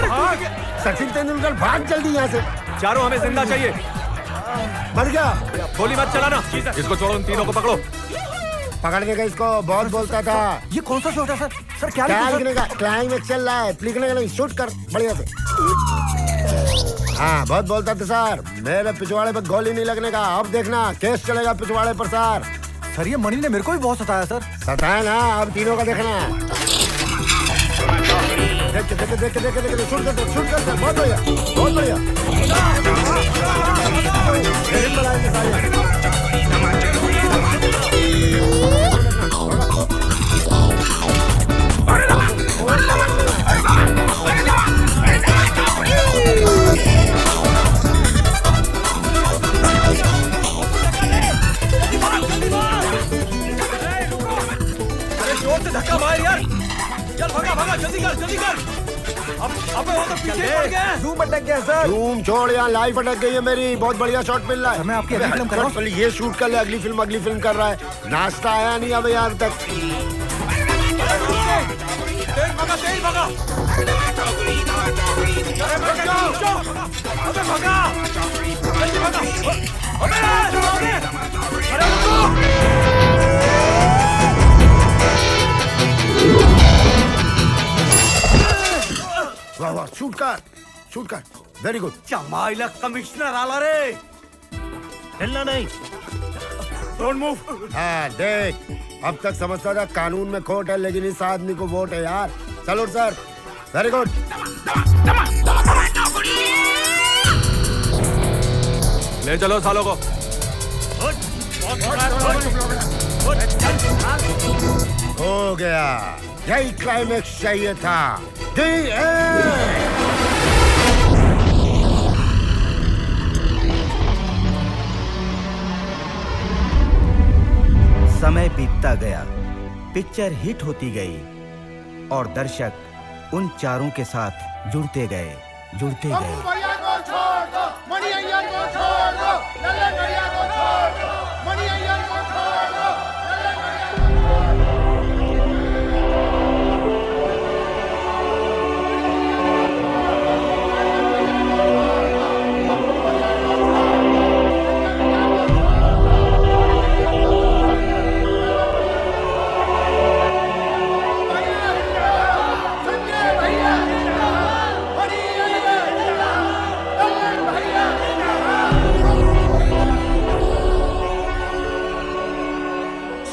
भाग। सचिन तेंदुलकर भाग जल्दी यहाँ से। चारों हमें जिंदा चाहिए। मर गया। गोली मत चलाना, इसको छोड़ो, उन तीनों को पकड़ो। पकड़ने का इसको बहुत बोलता था। ये कौन सा शॉट है सर? सर क्या लिखने का? क्लाइमेक्स चल रहा है, लिखने का नहीं, शूट कर बढ़िया से। हाँ बहुत बोलता था सर, मेरे पिछवाड़े पे गोली नहीं लगने का। अब देखना केस चलेगा पिछवाड़े पर सर। सर ये मणि ने मेरे को भी बहुत सताया सर। सताया ना, अब तीनों का देखना। देख शूट कर, बहुत बढ़िया, बहुत बढ़िया। जोर से धक्का मार यार। चल भागा जल्दी कर। अब वो तो पीछे पड़ गया। जूम अटक गया सर। जूम छोड़, यहाँ लाइफ अटक गई है मेरी। बहुत बढ़िया शॉट मिल रहा है। मैं आपकी अगली फिल्म कर रहा हूँ। ये शूट कर ले, अगली फिल्म कर रहा है। नाश्ता आया नहीं अब यार तक। तेज भागा। अबे भागा। जल्दी भागा। अरे वाह शूट कर, वेरी गुड। चमाइला कमिश्नर आला रे। हिलना नहीं। Don't move. हाँ देख, अब तक समझता था कानून में खोट है, लेकिन इस आदमी को वोट है यार। चलो सर, वेरी गुड। ले चलो सालों को। हो गया, यही क्लाइमेक्स चाहिए था। समय बीतता गया, पिक्चर हिट होती गई और दर्शक उन चारों के साथ जुड़ते गए। भैया को छोड़ दो, मणि अय्यर को छोड़ दो, लल्लन भैया को छोड़ दो, मणि अय्यर को छोड़ दो, लल्लन भैया को छोड़ दो।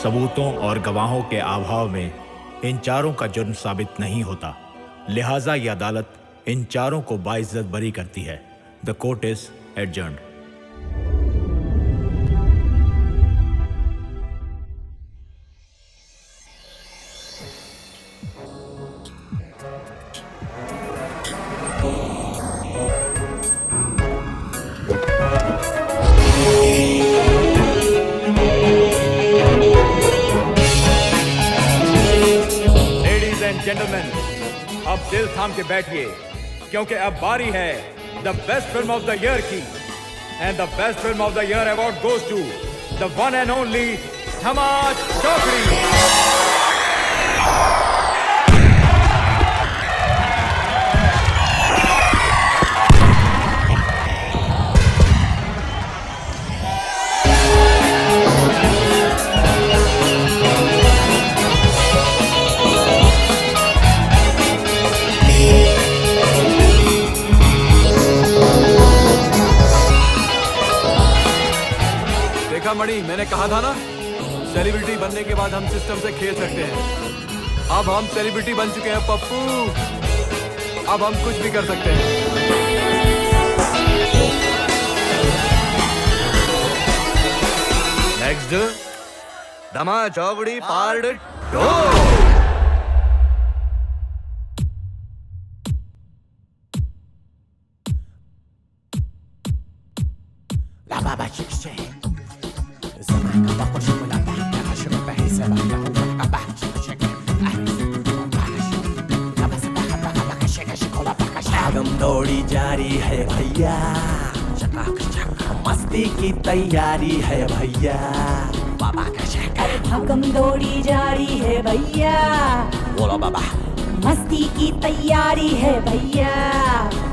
सबूतों और गवाहों के अभाव में इन चारों का जुर्म साबित नहीं होता, लिहाजा ये अदालत इन चारों को बाइज्जत बरी करती है। The court is adjourned. Gentleman, अब दिल थाम के बैठिए क्योंकि अब बारी है the best film of the year की। And the best film of the year award goes to the one and only Dhama Chaukdi. Mani, मैंने कहा था ना, सेलिब्रिटी बनने के बाद हम सिस्टम से खेल सकते हैं। अब हम सेलिब्रिटी बन चुके हैं पप्पू, अब हम कुछ भी कर सकते हैं। नेक्स्ट धमा चौकड़ी पार्ट 2। भागम दौड़ी जारी है भैया, मस्ती की तैयारी है भैया। बाबा का शहर भागम दौड़ी जारी है भैया, बोलो बाबा। मस्ती की तैयारी है भैया।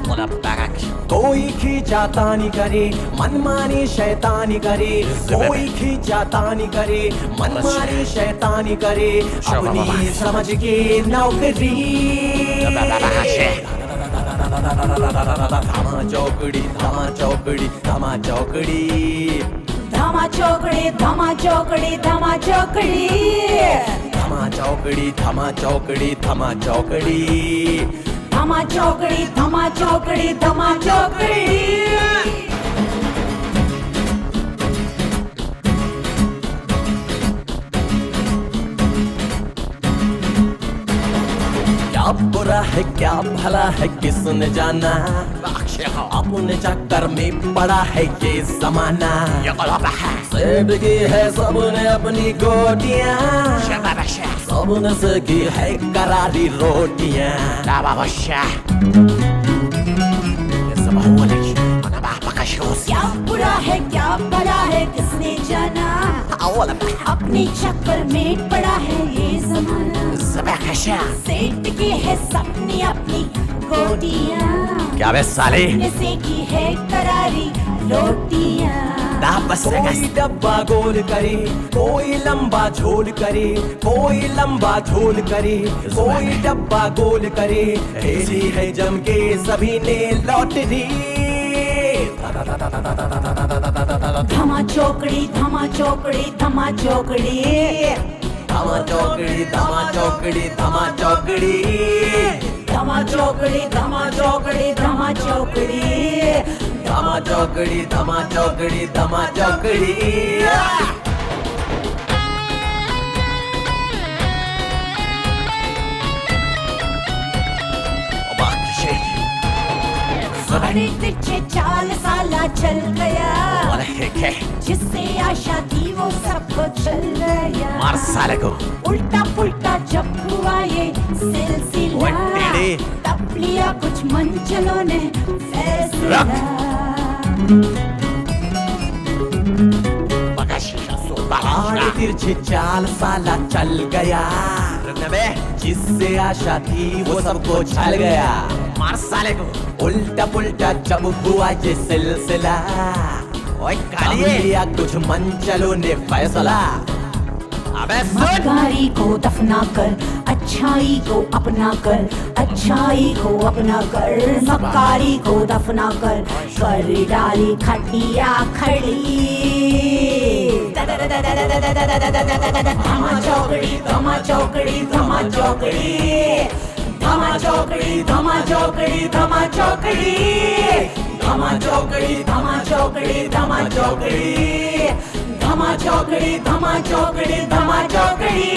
बोलो बाबा। कोई खींचातानी करे, मनमानी शैतानी करे। कोई खींचातानी करे, मनमानी शैतानी करे। अपनी समझ के नौकरी। धमा चौकड़ी, धमा चौकड़ी, धमा चौकड़ी, धमा चौकड़ी, धमा चौकड़ी, धमा चौकड़ी, धमा चौकड़ी, धमा चौकड़ी, धमा चौकड़ी, धमा चौकड़ी, धमा चौकड़ी, धमा चौकड़ी। क्या बुरा है क्या भला है किसने जाना, अपने चक्कर में पड़ा है ये जमाना। सेब की है सबने अपनी गोटियां, सबने से की है करारी रोटियां। क्या बुरा है क्या भला है किसने जाना, अपने चक्कर में पड़ा है ये जमाना। सेठ की है सबने अपनी गोटियां, क्या बे साले, से की है करारी रोटियां। कोई डब्बा गोल करे, कोई लंबा झोल करे, कोई लंबा झोल करे, कोई डब्बा गोल करे। खेली है जम के सभी ने लॉटरी। धमा चौकड़ी, धमा चौकड़ी, धमा चौकड़ी, धमा चौकड़ी, धमा चौकड़ी, धमा चौकड़ी, धमा चौकड़ी, धमा चौकड़ी, धमा चौकड़ी, धमा चौकड़ी, धमा चौकड़ी, धमा चौकड़ी। बड़े तिरछे चाल साला चल गया, जिससे आशा थी वो सबको चल गया। मार साले को। उल्टा पुल्टा जब हुआ ये सिलसिला, तब लिया कुछ मंचलों ने फैसला। बड़े तिरछे चाल साला चल गया, जिससे आशा थी वो सबको छल गया। मार साले को। उल्टा पुल्टा जब हुआ ये सिलसिला, लिया कुछ मंचलों ने फैसला। मक्कारी को दफना कर, अच्छाई को अपना कर, अच्छाई को अपना कर। मक्कारी को दफना कर डाली खटिया खड़ी। धमा चौकड़ी, धमा चौकड़ी, धमा चौकड़ी, धमा चौकड़ी धमा चौकड़ी धमा चौकड़ी धमा चौकड़ी धमा चौकड़ी धमा चौकड़ी धमा चौकड़ी धमा चौकड़ी धमा चौकड़ी